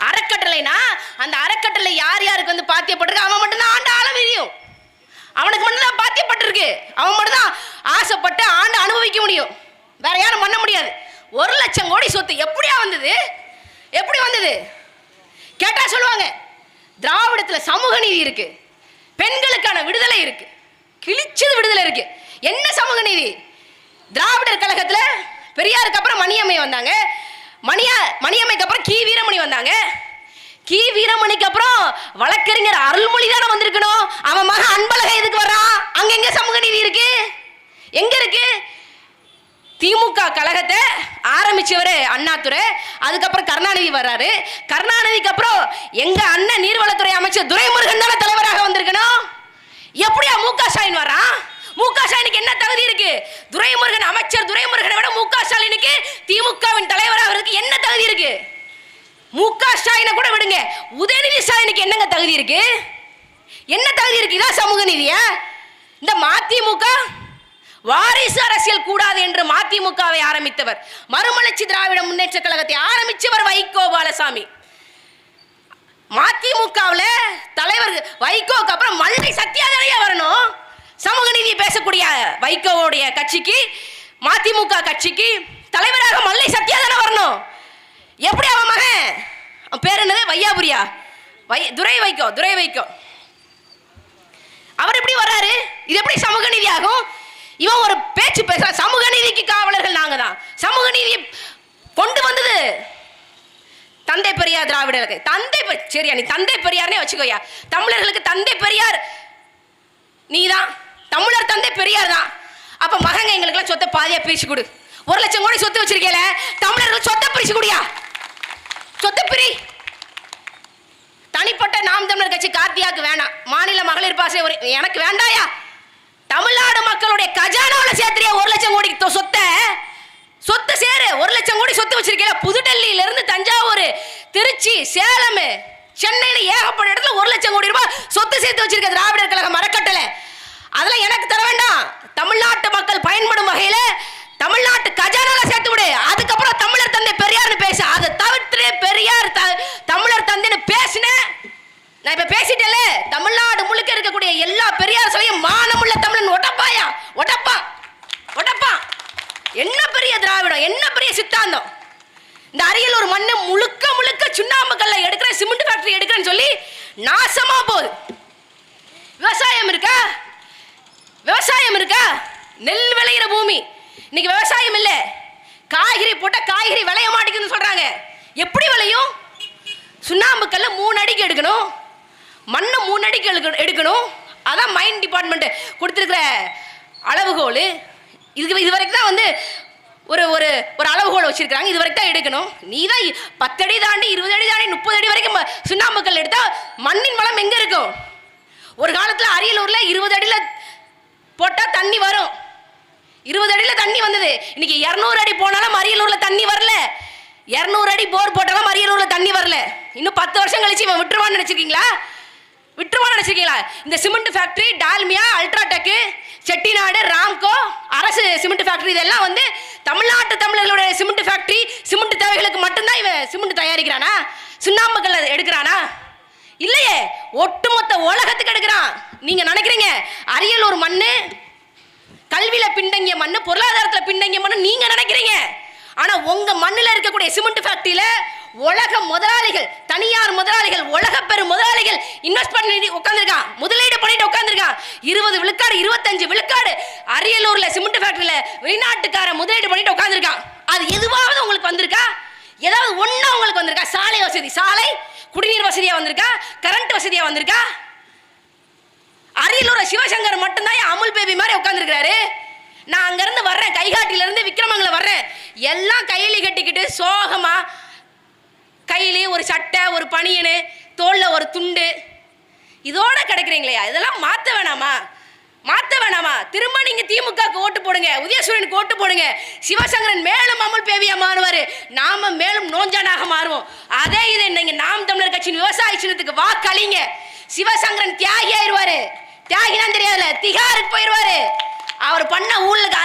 அறக்கட்டளைனா அந்த அறக்கட்டளை யார் யாருக்கு வந்து பாத்தியப்பட்டிருக்கு அவன் மட்டும்தான் ஆண்டு ஆள முடியும். அவனுக்கு மட்டும்தான் பாத்தியப்பட்டிருக்கு. அவன் மட்டும்தான் ஆசைப்பட்டு ஆண்டு அனுபவிக்க முடியும். வேற யாரும் பண்ண முடியாது. 1 லட்சம் கோடி சொத்து எப்படியா வந்தது? எப்படி வந்தது கேட்டா சொல்லுவாங்க, திராவிடத்துல சமூக நீதி இருக்கு, பெண்களுக்கான விடுதலை இருக்கு, கிழிச்சது விடுதலை இருக்கு. என்ன சமூக நீதி? திராவிடர் கழகத்துல பெரியாருக்கு அப்புறம் மணியம்மை வந்தாங்க, மணியம்மைக்கு அப்புறம் வீரமணி வந்தாங்க, வீரமணிக்கு அப்புறம் வழக்கறிஞர் அருள்மொழி தானே வந்திருக்கணும். அவன் மகன் அன்பழகன் எதுக்கு வர்றான்? அங்க எங்க சமூக நீதி இருக்கு? எங்க இருக்கு? திமுக கழகத்தை ஆரம்பிச்சவர் அண்ணாதுரை, அதுக்கப்புறம் கருணாநிதி வர்றாரு. கருணாநிதிக்கு அப்புறம் எங்க அண்ணன் நீர்வளத்துறை அமைச்சர் துரைமுருகன் தானே தலைவராக வந்திருக்கணும். எப்படியா முக ஸ்டாலின் வர்றான்? முக ஸ்டாலினுக்கு என்ன தகுதி இருக்கு? துரைமுருகன் அமைச்சர் துரைமுருகனை விட முக ஸ்டாலினுக்கு திமுகவின் தலைவராக என்ன தகுதி இருக்கு? முக ஸ்டாலினை கூட விடுங்க, உதயநிதி ஸ்டாலினுக்கு என்னங்க தகுதி இருக்கு? என்ன தகுதி இருக்கு? இதான் சமூக நீதியா? இந்த மதிமுக வாரிசு அரசியல் கூடாது என்று மதிமுகவை ஆரம்பித்தவர், மறுமலர்ச்சி திராவிட முன்னேற்ற கழகத்தை ஆரம்பிச்சவர் வைகோ பாலசாமி. மதிமுகவில் தலைவர் வைகோக்கு அப்புறம் மல்லை சத்யாகிரஹியா வரணும். சமூக நீதியை பேசக்கூடிய வைகோவுடைய கட்சிக்கு, மதிமுக கட்சிக்கு தலைவராக மல்லை சத்யா தானே வரணும். எப்படி அவன் மகன், அவன் பேர் என்னது, வையாபுரியா, துரை வைகோ, அவர் எப்படி வர்றாரு? இது எப்படி சமூக நீதி ஆகும்? இவன் ஒரு பேச்சு பேசுற. சமூக நீதிக்கு காவலர்கள் நாங்க தான். சமூக நீதியை கொண்டு வந்தது தந்தை பெரியார் திராவிடர்களுக்கு. சரியா, நீ தந்தை பெரியார்னே வச்சுக்கோயா. தமிழர்களுக்கு தந்தை பெரியார் நீதான், தமிழர் தந்தை பெரியார் தான். அப்ப மகங்க எங்களுக்குலாம் சொத்தை பாதியா பிரிச்சு கொடு. 1 லட்சம் கோடி சொத்து வச்சிருக்கேல, தமிழர்கள் சொத்தை பிரிச்சு குடியா, சொத்தை பிரி. தனிப்பட்ட நாம் தமிழர் கட்சி கார்த்தியாக்கு வேணாம், மாநில மகளிர் பாசை எனக்கு வேண்டாயா. தமிழ்நாடு மக்களுடைய கஜானாவில் சேர்த்துறியா 1 லட்சம் கோடி சொத்தை சேரு. 1 லட்சம் கோடி சொத்து வச்சிருக்கீங்க. புதுடெல்லியில இருந்து தஞ்சாவூர், திருச்சி, சேலம், சென்னையில ஏகப்பட்ட இடத்துல 1 லட்சம் கோடி ரூபாய் சொத்து சேர்த்து வச்சிருக்க திராவிடர் கழகம் அறக்கட்டளை. அதெல்லாம் எனக்கு தர வேண்டாம். தமிழ்நாட்டு மக்கள் பயன்படும் வகையில தமிழ்நாட்டு கஜானால சேர்த்து விடு. அதுக்கப்புறம் தமிழர் தந்தை பெரியார்னு பேசு. அதை தவிர்த்து பெரியார் தமிழர் தந்தைன்னு பேசின, நான் இப்ப பேசிட்டேன்ல, தமிழ்நாடு முழுக்க இருக்கக்கூடிய எல்லா பெரியார் சிலையும் மானமுள்ள தமிழன் ஒட்டப்பா. என்ன பெரிய திராவிடம், என்ன பெரிய சித்தாந்தம். இந்த அரியலூர் மண்ணு முழுக்க சுண்ணாம்பு கல்ல எடுக்கிற, சிமெண்ட் ஃபேக்டரி எடுக்கிறேன்னு சொல்லி நாசமா போகுது. விவசாயம் இருக்கா? நெல் விளையிற பூமி இன்னைக்கு விவசாயம் இல்ல. காய்கறி போட்ட காய்கறி விளைய மாட்டேங்குதுன்னு சொல்றாங்க. எப்படி விளையும்? சுண்ணாம்பு கல்ல 3 அடிக்கு எடுக்கணும், மண்ணை 3 அடிக்கு எடுக்கணும். அதான் மைன் டிபார்ட்மெண்ட் கொடுத்துருக்கிற அளவுகோல். இது வரைக்கும் தான் வந்து ஒரு ஒரு ஒரு அளவுகோல் வச்சிருக்காங்க. இது வரைக்கும் தான் எடுக்கணும். நீ தான் 10 அடி தாண்டி 20 அடி தாண்டி 30 அடி வரைக்கும் சுண்ணாம்பு கல் எடுத்தா மண்ணின் வளம் எங்க இருக்கும்? ஒரு காலத்தில் அரியலூர்ல 20 அடியில போட்டா தண்ணி வரும். 20 அடியில தண்ணி வந்தது. இன்னைக்கு 200 அடி போனாலும் அரியலூர்ல தண்ணி வரல. 200 அடி போர் போட்டாலும் அரியலூர்ல தண்ணி வரல. இன்னும் 10 வருஷம் கழிச்சு இவன் விட்டுருவான்னு நினைச்சிருக்கீங்களா? இந்த cement factory, Dalmia, UltraTech, Chettinad, Ramco, அரசு சிமெண்ட் ஃபேக்டரி, இதெல்லாம் வந்து தமிழ்நாட்டு தமிழர்களுடைய சிமெண்ட் ஃபேக்டரி. சிமெண்ட் தேவைகளுக்கு மட்டும்தான் இவன் சிமெண்ட் தயாரிக்கிறானா? சுண்ணாம்புகள் எடுக்கிறானா? இல்லையே, ஒட்டுமொத்த உலகத்துக்கு எடுக்கிறான். நீங்க நினைக்கிறீங்க அரியலூர் மண்ணு கல்வியில பின்தங்கிய மண்ணு, பொருளாதாரத்தில் பின்தங்கிய மண்ணு நீங்க நினைக்கிறீங்க. ஆனா உங்க மண்ணில் இருக்கக்கூடிய சிமெண்ட் ஃபேக்டரியில உலக முதலாளிகள், தனியார் முதலாளிகள், உலக பெரும் முதலாளிகள் இன்வெஸ்ட் பண்ணி உட்கார்ந்துருக்கான், முதலீடு பண்ணிட்டு உட்கார்ந்துருக்கான். 20 விழுக்காடு 25 விழுக்காடு அரியலூர்ல சிமெண்ட் ஃபேக்டரியில வெளிநாட்டுக்கார முதலீடு பண்ணிட்டு உட்கார்ந்துருக்கான். அது எதுவாவது உங்களுக்கு வந்திருக்கா? ஏதாவது ஒண்ணா உங்களுக்கு வந்திருக்கா? சாலை வசதி, குடிநீர் வசதியா வந்திருக்கா? கரண்ட் வசதியா வந்திருக்கா? அரியலூர் சிவசங்கர் மட்டும்தான் அமுல் பேபி மாதிரி உட்கார்ந்துருக்காரு. நான் அங்கிருந்து வர்றேன், கைகாட்டில இருந்து விக்ரமங்கலம் வர்றேன், எல்லாம் கையில கட்டிக்கிட்டு சோகமா, கையில ஒரு சட்டை, ஒரு பனியனு, தோல்ல ஒரு துண்டு, இதோட கிடைக்கிறீங்களா? இதெல்லாம் மாற்ற வேணாமா? திரும்ப நீங்க திமுக ஓட்டு போடுங்க, உதயசூரியனுக்கு ஓட்டு போடுங்க. சிவசங்கரன் மேலும் அமுல் பேபியா மாறுவாரு, நாம மேலும் நோஞ்சானாக மாறுவோம். அதே இது நீங்க நாம் தமிழர் கட்சியின் விவசாய சின்னத்துக்கு வாக்களிங்க. சிவசங்கரன் தியாகி ஆயிடுவாரு. தியாகிதான் தெரியாதுல, திகாருக்கு போயிடுவாரு. அவர் பண்ண ஊழலுக்கு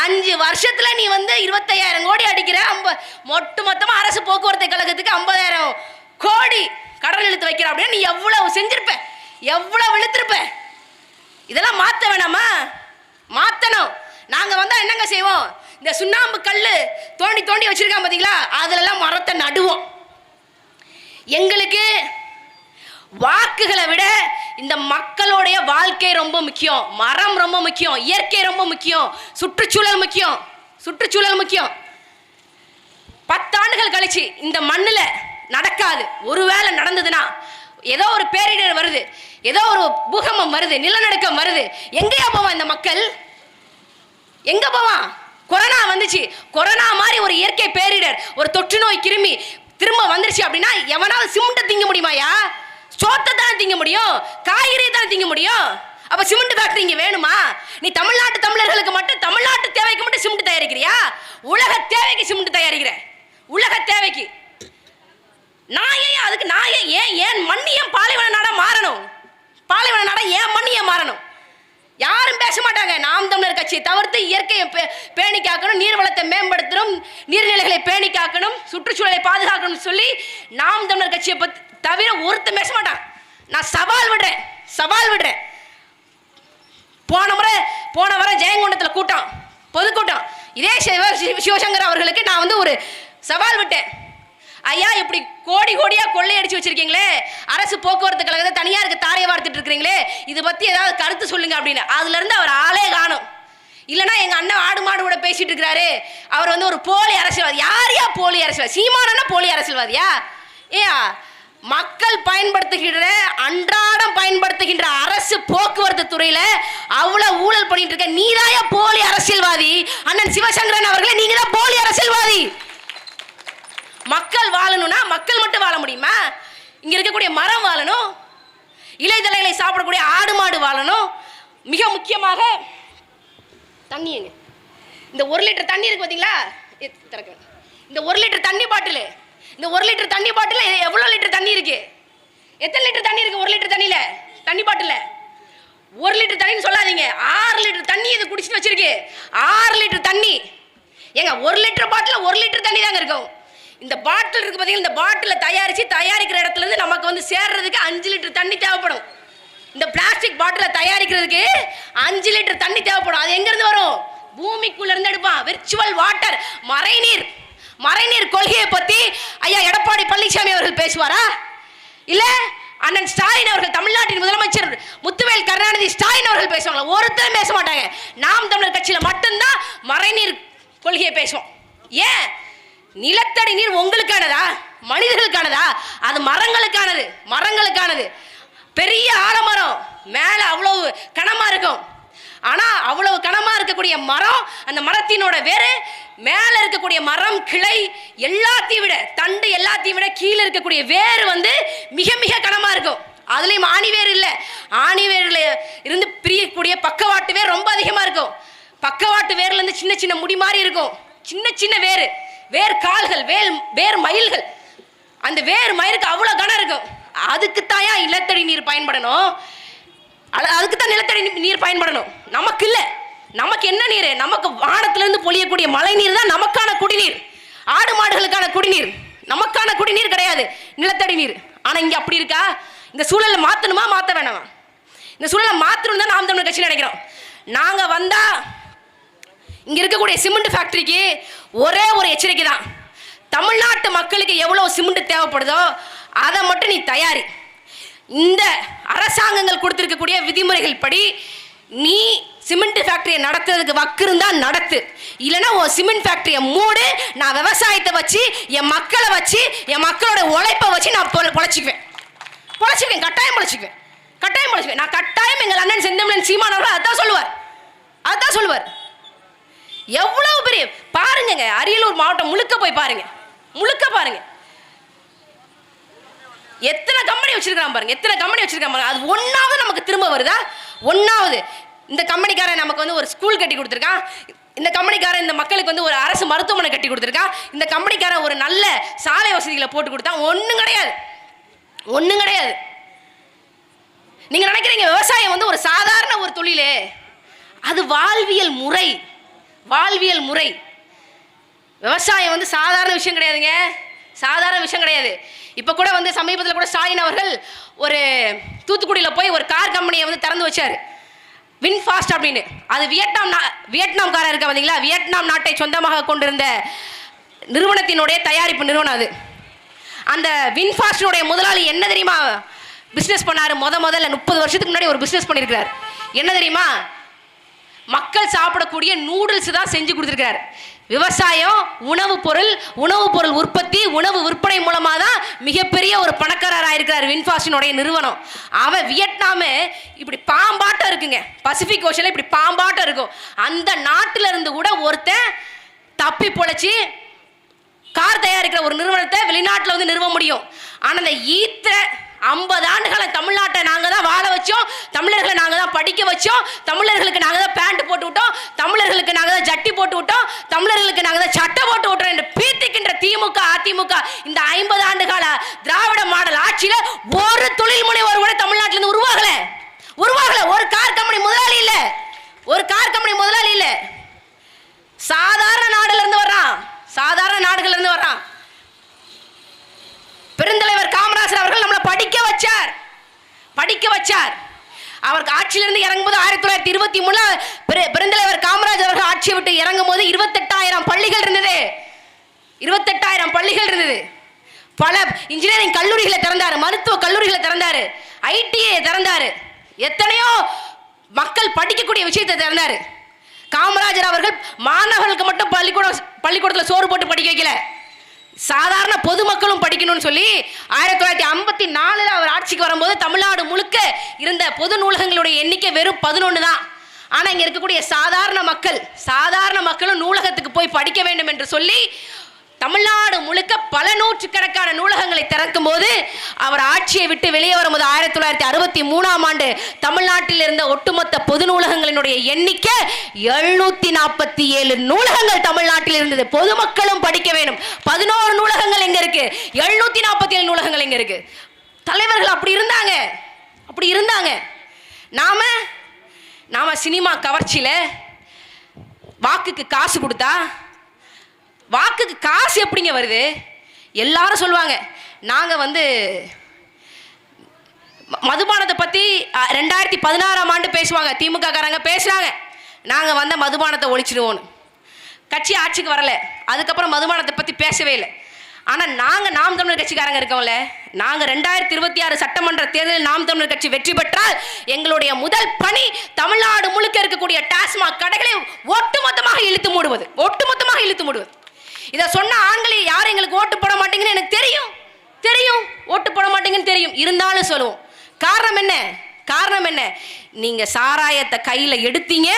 5 வருஷத்துல நீ வந்து 25,000 கோடி அடிக்கிற. மொத்தமா அரசு போக்குவரத்து கழகத்துக்கு 50,000 கோடி கடன் இழுத்து வைக்கிற. அப்படின்னா நீ எவ்வளவு செஞ்சிருப்ப, எவ்வளவு இழுத்திருப்ப. இதெல்லாம் மாற்ற வேணாமா? மாற்றணும். நாங்கள் வந்தால் என்னங்க செய்வோம்? இந்த சுண்ணாம்பு கல் தோண்டி வச்சிருக்கான் பார்த்தீங்களா, அதுலலாம் மரத்தை நடுவோம். எங்களுக்கு வாக்குகளை விட இந்த மக்களுடைய வாழ்க்கை ரொம்ப முக்கியம், மரம் ரொம்ப முக்கியம், இயற்கை ரொம்ப முக்கியம், சுற்றுச்சூழல் முக்கியம். 10 ஆண்டுகள் கழிச்சு இந்த மண்ணில் நடக்காது. ஒருவேளை நடந்ததுன்னா, ஏதோ ஒரு பேரிடர் வருது, ஏதோ ஒரு பூகம்பம் வருது, நிலநடுக்கம் வருது, எங்கேயா போவான் இந்த மக்கள்? எங்க போவான்? கொரோனா வந்துச்சு, கொரோனா மாதிரி ஒரு இயற்கை பேரிடர், ஒரு தொற்று நோய் கிருமி திரும்ப வந்துருச்சு அப்படின்னா எவனாவது சிமெண்ட்டை திங்க முடியுமாயா? சோத்தை தானே திங்க முடியும், காய்கறியை தானே திங்க முடியும். அப்ப சிமெண்ட் ஃபேக்டரி இங்க வேணுமா? நீ தமிழ்நாட்டு தமிழர்களுக்கு மட்டும், தமிழ்நாட்டு தேவைக்கு மட்டும் சிமெண்ட் தயாரிக்கிறியா? உலக தேவைக்கு சிமெண்ட் தயாரிக்கிற, உலக தேவைக்கு. அதுக்கு ஏன் மண்ணு ஏன் பாலைவன நாடா மாறணும்? பாலைவன நாடா ஏன் மண்ணு ஏன் மாறணும்? யாரும் பேச மாட்டாங்க. நாம் தமிழர் கட்சியை தவிர்த்து இயற்கையை பேணி காக்கணும், நீர்வளத்தை மேம்படுத்தணும், நீர்நிலைகளை பேணி காக்கணும், சுற்றுச்சூழலை பாதுகாக்கணும் சொல்லி நாம் தமிழர் கட்சியை பத்தி தவிர ஒருத்தர் பேச மாட்டான். நான் சவால் விடுறேன். போன வர ஜெயங்கொண்டத்தில் கூட்டம், பொதுக்கூட்டம். இதே சிவசங்கர் அவர்களுக்கு நான் வந்து ஒரு சவால் விட்டேன். ஐயா, இப்படி கோடி கோடியா கொள்ளையடிச்சு வச்சிருக்கீங்களே, அரசு போக்குவரத்து கழகத்தை தனியாருக்கு தாரையை வார்த்துட்டு இருக்கிறீங்களே, இதை பத்தி ஏதாவது கருத்து சொல்லுங்க அப்படின்னு. அதுல இருந்து அவர் ஆளே காணும். இல்லைன்னா எங்க அண்ணன் ஆடு மாடு கூட பேசிட்டு இருக்கிறாரு, அவர் வந்து ஒரு போலி அரசியல்வாதி. யாரையா போலி அரசியல்வாதி? சீமானா போலி அரசியல்வாதியா? ஏன் மக்கள் பயன்படுத்துகின்ற அன்றாடம் பயன்படுத்துகின்ற அரசு போக்குவரத்து துறையில அவ்வளவு ஊழல் பண்ணிட்டு இருக்க நீதாயா போலி அரசியல்வாதி? அண்ணன் சிவசங்கரன் அவர்களே, நீங்க தான் போலி அரசியல்வாதி. மக்கள் வாழணும்னா மக்கள் மட்டும் வாழ முடியுமா? இங்க இருக்கக்கூடிய மரம் வாழணும், இலைதலைகளை சாப்பிடக்கூடிய ஆடு மாடு வாழணும். மிக முக்கியமாக தண்ணிங்க. இந்த 1 லிட்டர் தண்ணி இருக்கு பாத்தீங்களா? இந்த 1 லிட்டர் தண்ணி பாட்டில், இந்த 1 லிட்டர் தண்ணி பாட்டில் எவ்வளவு லிட்டர் தண்ணி இருக்கு? எத்தனை லிட்டர் தண்ணி இருக்கு 1 லிட்டர் தண்ணியில? தண்ணி பாட்டில் 1 லிட்டர் தண்ணின்னு சொல்லாதீங்க, 6 லிட்டர் தண்ணி இது குடிச்சிட்டு வச்சிருக்கு. 6 லிட்டர் தண்ணி. ஏங்க, 1 லிட்டர் பாட்டில் 1 லிட்டர் தண்ணி தாங்க இருக்கும். இந்த பாட்டில் இருக்கு பாத்தீங்களா? இந்த பாட்டில் தயாரிக்கிற இடத்துல இருந்து நமக்கு வந்து சேர்றதுக்கு 5 லிட்டர் தண்ணி தேவைப்படும். இந்த பிளாஸ்டிக் பாட்டில தயாரிக்கிறதுக்கு 5 லிட்டர் தண்ணி தேவைப்படும். அது எங்க இருந்து வரும்? பூமிக்குள்ள இருந்து எடுப்பான். விர்ச்சுவல் வாட்டர், மறைநீர் கொள்கையை பத்தி ஐயா எடப்பாடி பழனிசாமி அவர்கள் பேசுவாரா? இல்ல அண்ணன் ஸ்டாலின் அவர்கள், தமிழ்நாட்டின் முதலமைச்சர் முத்துவேல் கருணாநிதி ஸ்டாலின் அவர்கள் பேசுவாங்க? ஒருத்தரும் பேச மாட்டாங்க. நாம் தமிழர் கட்சியில மட்டும்தான் மறைநீர் கொள்கையை பேசுவோம். ஏன்? நிலத்தடி நீர் உங்களுக்கானதா? மனிதர்களுக்கானதா? அது மரங்களுக்கானது. பெரிய ஆலமரம் மேல அவ்வளவு கனமா இருக்கும். ஆனா அவ்வளவு கனமா இருக்கக்கூடிய மரம், அந்த மரத்தினோட வேறு மேல இருக்கக்கூடிய மரம், கிளை எல்லாத்தையும் விட, தண்டு எல்லாத்தையும் விட கீழே இருக்கக்கூடிய வேறு வந்து மிக மிக கனமா இருக்கும். அதுலயும் ஆணி வேர் இல்லை. ஆணி வேர்ல இருந்து பிரியக்கூடிய பக்கவாட்டு வேர் ரொம்ப அதிகமா இருக்கும். பக்கவாட்டு வேர்ல இருந்து சின்ன சின்ன முடி மாதிரி இருக்கும். சின்ன வேர் கால்கள், வேர் மயில்கள். அந்த வேர் மயிருக்கு அவ்வளவு கனம் இருக்கும். அதுக்குத்தாயா நிலத்தடி நீர் பயன்படணும். அதுக்குத்தான் நிலத்தடி நீர் பயன்படணும். நமக்கு இல்ல. நமக்கு என்ன நீர்? நமக்கு வானத்திலிருந்து பொழியக்கூடிய மழை நீர் தான் நமக்கான குடிநீர். ஆடு மாடுகளுக்கான குடிநீர், நமக்கான குடிநீர் கிடையாது, நிலத்தடி நீர். ஆனா இங்க அப்படி இருக்கா? இந்த சூழலை மாத்தணுமா, மாத்த வேணாமா? இந்த சூழலை மாத்தணும் தான் நாம் தமிழர் கட்சி நினைக்கிறோம். நாங்க வந்தா இங்க இருக்கக்கூடிய சிமெண்ட் ஃபேக்டரிக்கு ஒரே ஒரு எச்சரிக்கை தான். தமிழ்நாட்டு மக்களுக்கு எவ்வளவு சிமெண்ட் தேவைப்படுதோ அதை மட்டும் நீ தயாரி. இந்த அரசாங்கங்கள் கொடுத்திருக்கக்கூடிய விதிமுறைகள் படி நீ சிமெண்ட் ஃபேக்டரியை நடத்துறதுக்கு வக்கு இருந்தா நடத்து. இல்லைன்னா உன் சிமெண்ட் ஃபேக்டரியை மூடு. நான் விவசாயத்தை வச்சு, என் மக்களை வச்சு, என் மக்களோட உழைப்பை வச்சு நான் பொழைச்சிக்குவேன். கட்டாயம் பொழைச்சிக்குவேன். நான் கட்டாயம் எங்கள் அண்ணன் செந்தமிழன் சீமான் அவர்கள் அதான் சொல்லுவார். எவ்வளவு பெரிய பாருங்க, அரியலூர் மாவட்டம் முழுக்க போய் பாருங்க. எத்தனை கம்பெனி வச்சிருக்கான் பாருங்க. அது ஒன்னாவது நமக்கு திரும்ப வருதா? ஒன்னாவது இந்த கம்பெனிக்காரன் நமக்கு வந்து ஒரு ஸ்கூல் கட்டி கொடுத்துருக்கான். இந்த கம்பெனிக்காரன் இந்த மக்களுக்கு வந்து ஒரு அரசு மருத்துவமனை கட்டி கொடுத்துருக்கான். இந்த கம்பெனிக்காரன் ஒரு நல்ல சாலை வசதிகளை போட்டு கொடுத்தான். ஒன்றும் கிடையாது. நீங்க நினைக்கிறீங்க விவசாயம் வந்து ஒரு சாதாரண ஒரு தொழிலே? அது வாழ்வியல் முறை. விவசாயம் வந்து சாதாரண விஷயம் கிடையாது. இப்போ கூட வந்து சமீபத்தில் கூட ஸ்டாலின் அவர்கள் ஒரு தூத்துக்குடியில் போய் ஒரு கார் கம்பெனியை வந்து திறந்து வச்சார், வின்ஃபாஸ்ட் அப்படின்னு. அது வியட்நாம்காரர் இருக்கா பார்த்தீங்களா? வியட்நாம் நாட்டை சொந்தமாக கொண்டிருந்த நிறுவனத்தினுடைய தயாரிப்பு நிறுவனம் அது. அந்த வின்ஃபாஸ்டினுடைய முதலாளி என்ன தெரியுமா பிஸ்னஸ் பண்ணாரு? முதல்ல 30 வருஷத்துக்கு முன்னாடி ஒரு பிஸ்னஸ் பண்ணியிருக்கிறார். என்ன தெரியுமா? மக்கள் சாப்பிடக்கூடிய நூடுல்ஸ் தான் செஞ்சு கொடுத்துருக்காரு. விவசாயம், உணவு பொருள் உற்பத்தி, உணவு விற்பனை மூலமா தான் மிகப்பெரிய ஒரு பணக்காரராக இருக்கிறார் வின்ஃபாஸ்டினுடைய நிறுவனம். அவன் வியட்நாமு இப்படி பாம்பாட்டம் இருக்குங்க, பசிபிக் ஓஷன்ல இப்படி பாம்பாட்டம் இருக்கும். அந்த நாட்டில இருந்து கூட ஒருத்தன் தப்பி பொழைச்சி கார் தயாரிக்கிற ஒரு நிறுவனத்தை வெளிநாட்டில் வந்து நிறுவ முடியும். ஆனால் அந்த 50 ஆண்டுகளை தமிழ்நாட்டை நாங்கள் தான் வாழ வச்சோம். தமிழர்களை நாங்கள் தான் படிக்க வச்சோம். தமிழர்களுக்கு நாங்கள் தான் பேண்ட் போட்டு விட்டோம். தமிழர்களுக்கு நாங்கள் தான் ஜட்டி போட்டு விட்டோம். தமிழர்களுக்கு நாங்கள் தான் சட்டை போட்டு விட்டோம் என்று பீத்திக்கின்ற திமுக, அதிமுக இந்த 50 ஆண்டு கால திராவிட மாடல் ஆட்சியில ஒரு தொழில் முனைவோர் கூட தமிழ்நாட்டிலிருந்து உருவாகல. ஒரு கார் கம்பெனி முதலாளி இல்ல. சாதாரண நாடுல இருந்து வர்றான். பெருந்தலைவர் காமராஜர் அவர்கள் நம்மளை படிக்க வச்சார். அவர் ஆட்சியிலிருந்து இறங்கும்போது 1923 பெருந்தலைவர் காமராஜர் அவர்கள் ஆட்சியை விட்டு இறங்கும் போது 28,000 பள்ளிகள் இருந்தது. 28,000 பள்ளிகள் இருந்தது. பல இன்ஜினியரிங் கல்லூரிகளை திறந்தாரு, மருத்துவ கல்லூரிகளை திறந்தாரு, ஐடிஐ திறந்தாரு, எத்தனையோ மக்கள் படிக்கக்கூடிய விஷயத்தை திறந்தாரு. காமராஜர் அவர்கள் மாணவர்களுக்கு மட்டும் பள்ளிக்கூடத்தில் சோறு போட்டு படிக்க வைக்கல, சாதாரண பொதுமக்களும் படிக்கணும்னு சொல்லி 1954 அவர் ஆட்சிக்கு வரும்போது தமிழ்நாடு முழுக்க இருந்த பொது நூலகங்களுடைய எண்ணிக்கை வெறும் 11 தான். ஆனால் இங்கே இருக்கக்கூடிய சாதாரண மக்களும் நூலகத்துக்கு போய் படிக்க வேண்டும் என்று சொல்லி தமிழ்நாடு முழுக்க பல நூற்றுக்கணக்கான நூலகங்களை திறக்கும் போது அவர் ஆட்சியை விட்டு வெளியே வரும்போது 1963 தமிழ்நாட்டில் இருந்த ஒட்டுமொத்த பொது நூலகங்களினுடைய எண்ணிக்கை 747 நூலகங்கள் தமிழ்நாட்டில் இருந்தது. பொதுமக்களும் படிக்க வேண்டும். 11 நூலகங்கள் எங்க இருக்கு? 747 நூலகங்கள் எங்க இருக்கு? தலைவர்கள் அப்படி இருந்தாங்க. நாம சினிமா கவர்ச்சியில வாக்குக்கு காசு கொடுத்தா, வாக்குக்கு காசு எப்படிங்க வருது? எல்லாரும் சொல்லுவாங்க, நாங்கள் மதுபானத்தை பற்றி 2016 பேசுவாங்க, திமுக காரங்க பேசுகிறாங்க, நாங்கள் மதுபானத்தை ஒழிச்சிடுவோன்னு. கட்சி ஆட்சிக்கு வரல, அதுக்கப்புறம் மதுபானத்தை பற்றி பேசவே இல்லை. ஆனால் நாம் தமிழர் கட்சிக்காரங்க இருக்கோம்ல, நாங்கள் 2026 சட்டமன்ற தேர்தலில் நாம் தமிழர் கட்சி வெற்றி பெற்றால் எங்களுடைய முதல் பணி தமிழ்நாடு முழுக்க இருக்கக்கூடிய டாஸ்மாக் கடைகளை ஒட்டுமொத்தமாக இழுத்து மூடுவது. இதை சொன்ன ஆண்களை யாரும் எங்களுக்கு ஓட்டு போட மாட்டீங்கன்னு எனக்கு தெரியும், ஓட்டு போட மாட்டீங்கன்னு தெரியும். இருந்தாலும் சொல்லுவோம். காரணம் என்ன? நீங்க சாராயத்தை கையில் எடுத்தீங்க,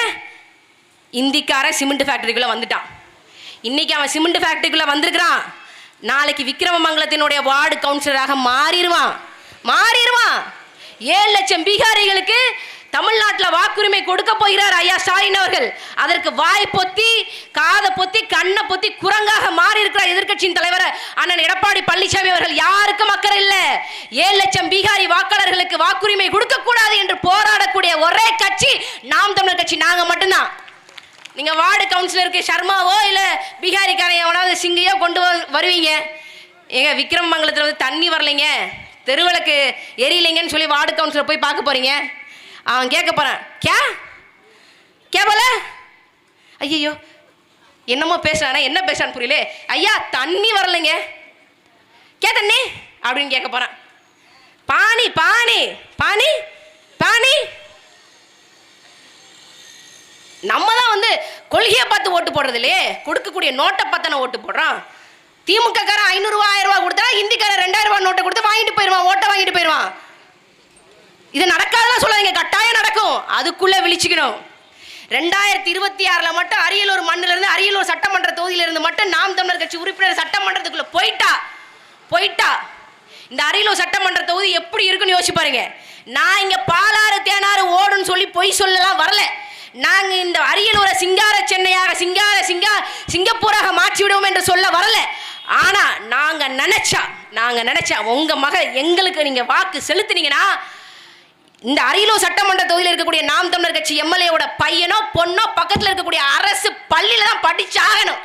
இந்திக்காரன் சிமெண்ட் ஃபேக்டரிக்குள்ள வந்துட்டான். இன்னைக்கு அவன் சிமெண்ட் ஃபேக்டரிக்குள்ள வந்திருக்கிறான், நாளைக்கு விக்கிரமமங்கலத்தினுடைய வார்டு கவுன்சிலராக மாறிடுவான். 7 லட்சம் பீகாரிகளுக்கு தமிழ்நாட்டில் வாக்குரிமை கொடுக்க போகிறார் ஐயா ஸ்டாலின் அவர்கள். அதற்கு வாய் பொத்தி, காதை பொத்தி, கண்ணை பொத்தி குரங்காக மாறி இருக்கிறார் எதிர்க்கட்சியின் தலைவர் அண்ணன் எடப்பாடி பழனிசாமி அவர்கள். யாருக்கும் அக்கறை இல்லை. 7 லட்சம் பீகாரி வாக்காளர்களுக்கு வாக்குரிமை கொடுக்க கூடாது என்று போராடக்கூடிய ஒரே கட்சி நாம் தமிழர் கட்சி. நாங்க மட்டும்தான். நீங்க வார்டு கவுன்சிலருக்கு சர்மாவோ இல்ல பீகாரிக்காரையோ எவனாவது சிங்கையோ கொண்டு வருவீங்க. எங்க விக்கிரமங்கலத்தில் தண்ணி வரலைங்க, தெருவிளக்கு எரியலைங்கன்னு சொல்லி வார்டு கவுன்சிலர் போய் பார்க்க போறீங்க. அவன் கேட்க போறான், கே போல ஐயோ என்னமோ பேசுறானே, என்ன பேசுறான்னு புரியல. ஐயா தண்ணி வரலைங்க, தண்ணி அப்படின்னு கேட்க போறான். பானி பானி பானி பானி. நம்ம தான் கொள்கையை பார்த்து ஓட்டு போடுறது இல்லையே, கொடுக்கக்கூடிய நோட்டை பார்த்து ஓட்டு போடுறான். திமுக காரன் 500 ரூபா 1000 ரூபா கொடுத்தா இந்திக்காரன் 2000 ரூபா நோட்டை கொடுத்து வாங்கிட்டு போயிடுவான், ஓட்டை வாங்கிட்டு போயிடுவான். இது நடக்காதான் சொல்லாதீங்க, கட்டாயம் நடக்கும். அதுக்குள்ள விழிச்சுக்கணும். 2026 மட்டும் அரியலூர் மண்ணிலிருந்து, அரியலூர் சட்டமன்ற தொகுதியிலிருந்து மட்டும் நாம் தமிழர் கட்சி உறுப்பினர் சட்டமன்றத்துக்குள்ள போயிட்டா இந்த அரியலூர் சட்டமன்ற தொகுதி எப்படி இருக்குன்னு யோசிச்சு பாருங்க. நான் இங்க பாலாறு தேனாறு ஓடுன்னு சொல்லி பொய் சொல்லலாம் வரல. நாங்க இந்த அரியலூரை சிங்கார சென்னையாக சிங்கப்பூராக மாற்றி விடுவோம் என்று சொல்ல வரல. ஆனா நாங்க நினைச்சா உங்க மக எங்களுக்கு நீங்க வாக்கு செலுத்தினீங்கன்னா இந்த அரியலூர் சட்டமன்ற தொகுதியில் இருக்கக்கூடிய நாம் தமிழர் கட்சி எம்எல்ஏவோட பையனோ பொண்ணோ பக்கத்தில் இருக்கக்கூடிய அரசு பள்ளியில தான் படிச்சாகணும்.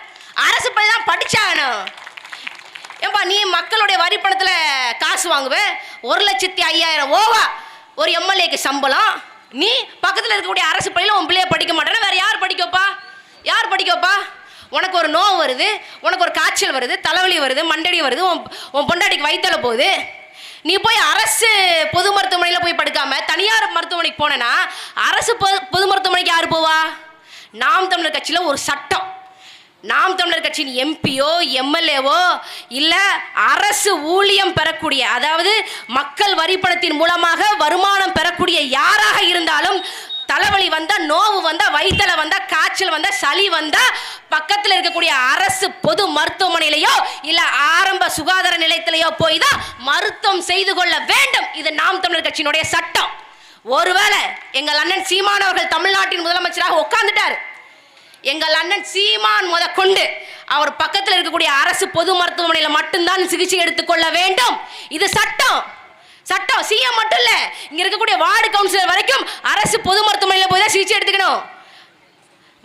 ஏன்பா நீ மக்களுடைய வரி பணத்துல காசு வாங்குவ, 1,05,000 ஓவா ஒரு எம்எல்ஏக்கு சம்பளம். நீ பக்கத்தில் இருக்கக்கூடிய அரசு பள்ளியில் உன் பிள்ளைய படிக்க மாட்டேன்னா வேற யார் படிக்க வைப்பா? உனக்கு ஒரு நோவு வருது, உனக்கு ஒரு காய்ச்சல் வருது, தலைவலி வருது, மண்டடி வருது, உன் பொண்டாட்டிக்கு வயிற்றுல போகுது. நீ போய் அரசு பொது மருத்துவமனையில் போய் படுக்காம தனியார் மருத்துவமனைக்கு போனேன்னா அரசு பொது மருத்துவமனைக்கு யார் போவா? நாம் தமிழர் கட்சியில் ஒரு சட்டம், நாம் தமிழர் கட்சியின் எம்பியோ எம்எல்ஏவோ இல்லை அரசு ஊழியம் பெறக்கூடிய, அதாவது மக்கள் வரி பணத்தின் மூலமாக வருமானம் பெறக்கூடிய யாராக இருந்தாலும் தலைவலி வந்தா, நோவு வந்தா, வயிற்றுல வந்தா, காய்ச்சல் வந்தா, சளி வந்தா பக்கத்தில் இருக்கக்கூடிய அரசு பொது மருத்துவமனையிலையோ இல்ல ஆரம்ப சுகாதார நிலையத்திலேயோ போய் தான் மருத்துவம் செய்து கொள்ள வேண்டும். இது நாம் தமிழர் கட்சியினுடைய சட்டம். ஒருவேளை எங்கள் அண்ணன் சீமான் அவர்கள் தமிழ்நாட்டின் முதலமைச்சராக உட்கார்ந்துட்டார், எங்கள் அண்ணன் சீமான் முதற்கொண்டு அவர் பக்கத்தில் இருக்கக்கூடிய அரசு பொது மருத்துவமனையில் மட்டும்தான் சிகிச்சை எடுத்துக்கொள்ள வேண்டும். இது சட்டம். சிஎம் மட்டும் இல்ல, இங்க இருக்கக்கூடிய வார்டு கவுன்சிலர் வரைக்கும் அரசு பொது மருத்துவமனையில் போய் தான் சிகிச்சை எடுத்துக்கணும்.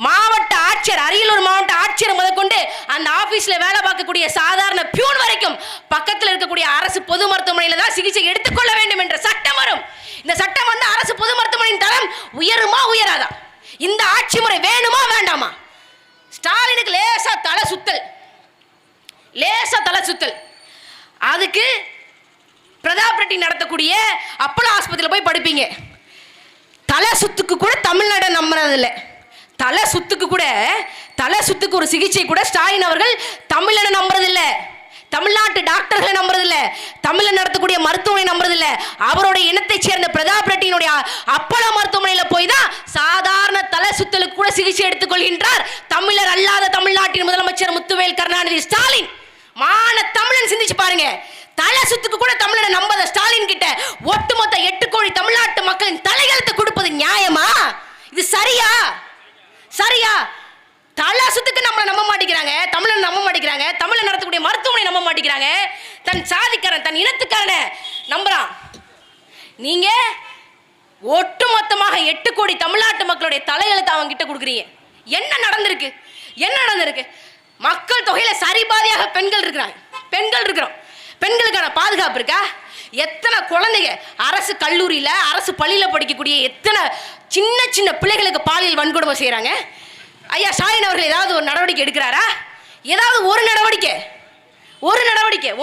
மாவட்ட ஆட்சியர், அரியலூர் மாவட்ட ஆட்சியர் முதற்கொண்டு அந்த ஆபீஸ்ல வேலை பார்க்கக்கூடிய சாதாரண பியூன் வரைக்கும் பக்கத்தில் இருக்கக்கூடிய அரசு பொது மருத்துவமனையில தான் சிகிச்சை எடுத்துக்கொள்ள வேண்டும் என்ற சட்டம் வரும். இந்த சட்டம் வந்து அரசு பொது மருத்துவமனையின் தரம் உயருமா உயராதா? இந்த ஆட்சி முறை வேணுமா வேண்டாமா? ஸ்டாலினுக்கு லேசா தலை சுத்தல், லேசா தலை சுத்தல். அதுக்கு பிரதாப் ரெட்டி நடத்தக்கூடிய அப்போலோ ஆஸ்பத்திரியில் போய் படுப்பீங்க. தலை சுத்துக்கு கூட தமிழ்நாடு நம்புறதில்லை. தலை சுத்துக்கு ஒரு சிகிச்சை கூட ஸ்டாலின் அவர்கள் தமிழனை நம்புறதில்லை, தமிழ்நாட்டு டாக்டர்களை நம்புறதில்லை, தமிழன் நடத்தக்கூடிய மருத்துவமனை நம்புறதில்லை. அவருடைய இனத்தை சேர்ந்த பிரதாப் ரெட்டியினுடைய அப்போலோ மருத்துவமனையில் போய் தான் சாதாரண தலை சுத்தலுக்கு கூட சிகிச்சை எடுத்துக்கொள்கின்றார் தமிழர் அல்லாத தமிழ்நாட்டின் முதலமைச்சர் முத்துவேல் கருணாநிதி ஸ்டாலின். மான தமிழன் சிந்திச்சு பாருங்க. தலை சுத்துக்கு கூட தமிழனை நம்பாத ஸ்டாலின் கிட்ட ஒட்டுமொத்த 8 கோடி தமிழ்நாட்டு மக்களின் தலையெழுத்து கொடுப்பது நியாயமா? இது சரியா? தலை சுத்துக்கு நம்மளை நம்ப மாட்டேங்கிறாங்க, தமிழன் நம்ப மாட்டேங்கிறாங்க, தமிழன் நடத்தக்கூடிய மருத்துவமனை நம்ப மாட்டேங்கிறாங்க, தன் சாதிக்காரன் தன் இனத்துக்காரன நம்புறான். நீங்க ஒட்டுமொத்தமாக 8 கோடி தமிழ்நாட்டு மக்களுடைய தலையெழுத்து அவங்க கிட்ட கொடுக்குறீங்க. என்ன நடந்திருக்கு? மக்கள் தொகையில சரிபாதியாக பெண்கள் இருக்கிறோம். பெண்களுக்கான பாதுகாப்பு இருக்கா? எத்தனை குழந்தைங்க அரசு கல்லூரியில் அரசு பள்ளியில் படிக்கக்கூடிய எத்தனை சின்ன பிள்ளைகளுக்கு பாலியல் வன்கொடுமை செய்கிறாங்க? ஐயா ஸ்டாலின் அவர்கள் ஏதாவது ஒரு நடவடிக்கை எடுக்கிறாரா? ஏதாவது ஒரு நடவடிக்கை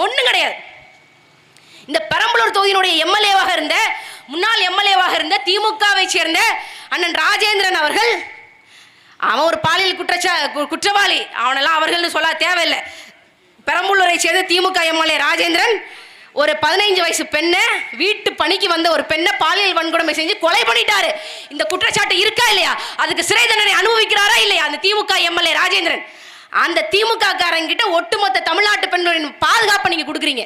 ஒன்றும் கிடையாது. இந்த பெரம்பலூர் தொகுதியினுடைய முன்னாள் எம்எல்ஏவாக இருந்த திமுகவை சேர்ந்த அண்ணன் ராஜேந்திரன் அவர்கள், அவன் ஒரு பாலியல் குற்றவாளி, அவனெல்லாம் அவர்கள்னு சொல்ல தேவையில்லை. பெரம்பலூரை சேர்ந்த திமுக எம்எல்ஏ ராஜேந்திரன் ஒரு 15 வயசு பெண்ணை, வீட்டு பணிக்கு வந்த ஒரு பெண்ணை பாலியல் வன்கொடுமை செஞ்சு கொலை பண்ணிட்டாரு. இந்த குற்றச்சாட்டு இருக்கா இல்லையா? அதுக்கு சிறை தண்டனை அனுபவிக்கிறாரா இல்லையா அந்த திமுக எம்எல்ஏ ராஜேந்திரன்? அந்த திமுக காரங்கிட்ட ஒட்டுமொத்த தமிழ்நாட்டு பெண்களின் பாதுகாப்பு நீங்க கொடுக்குறீங்க.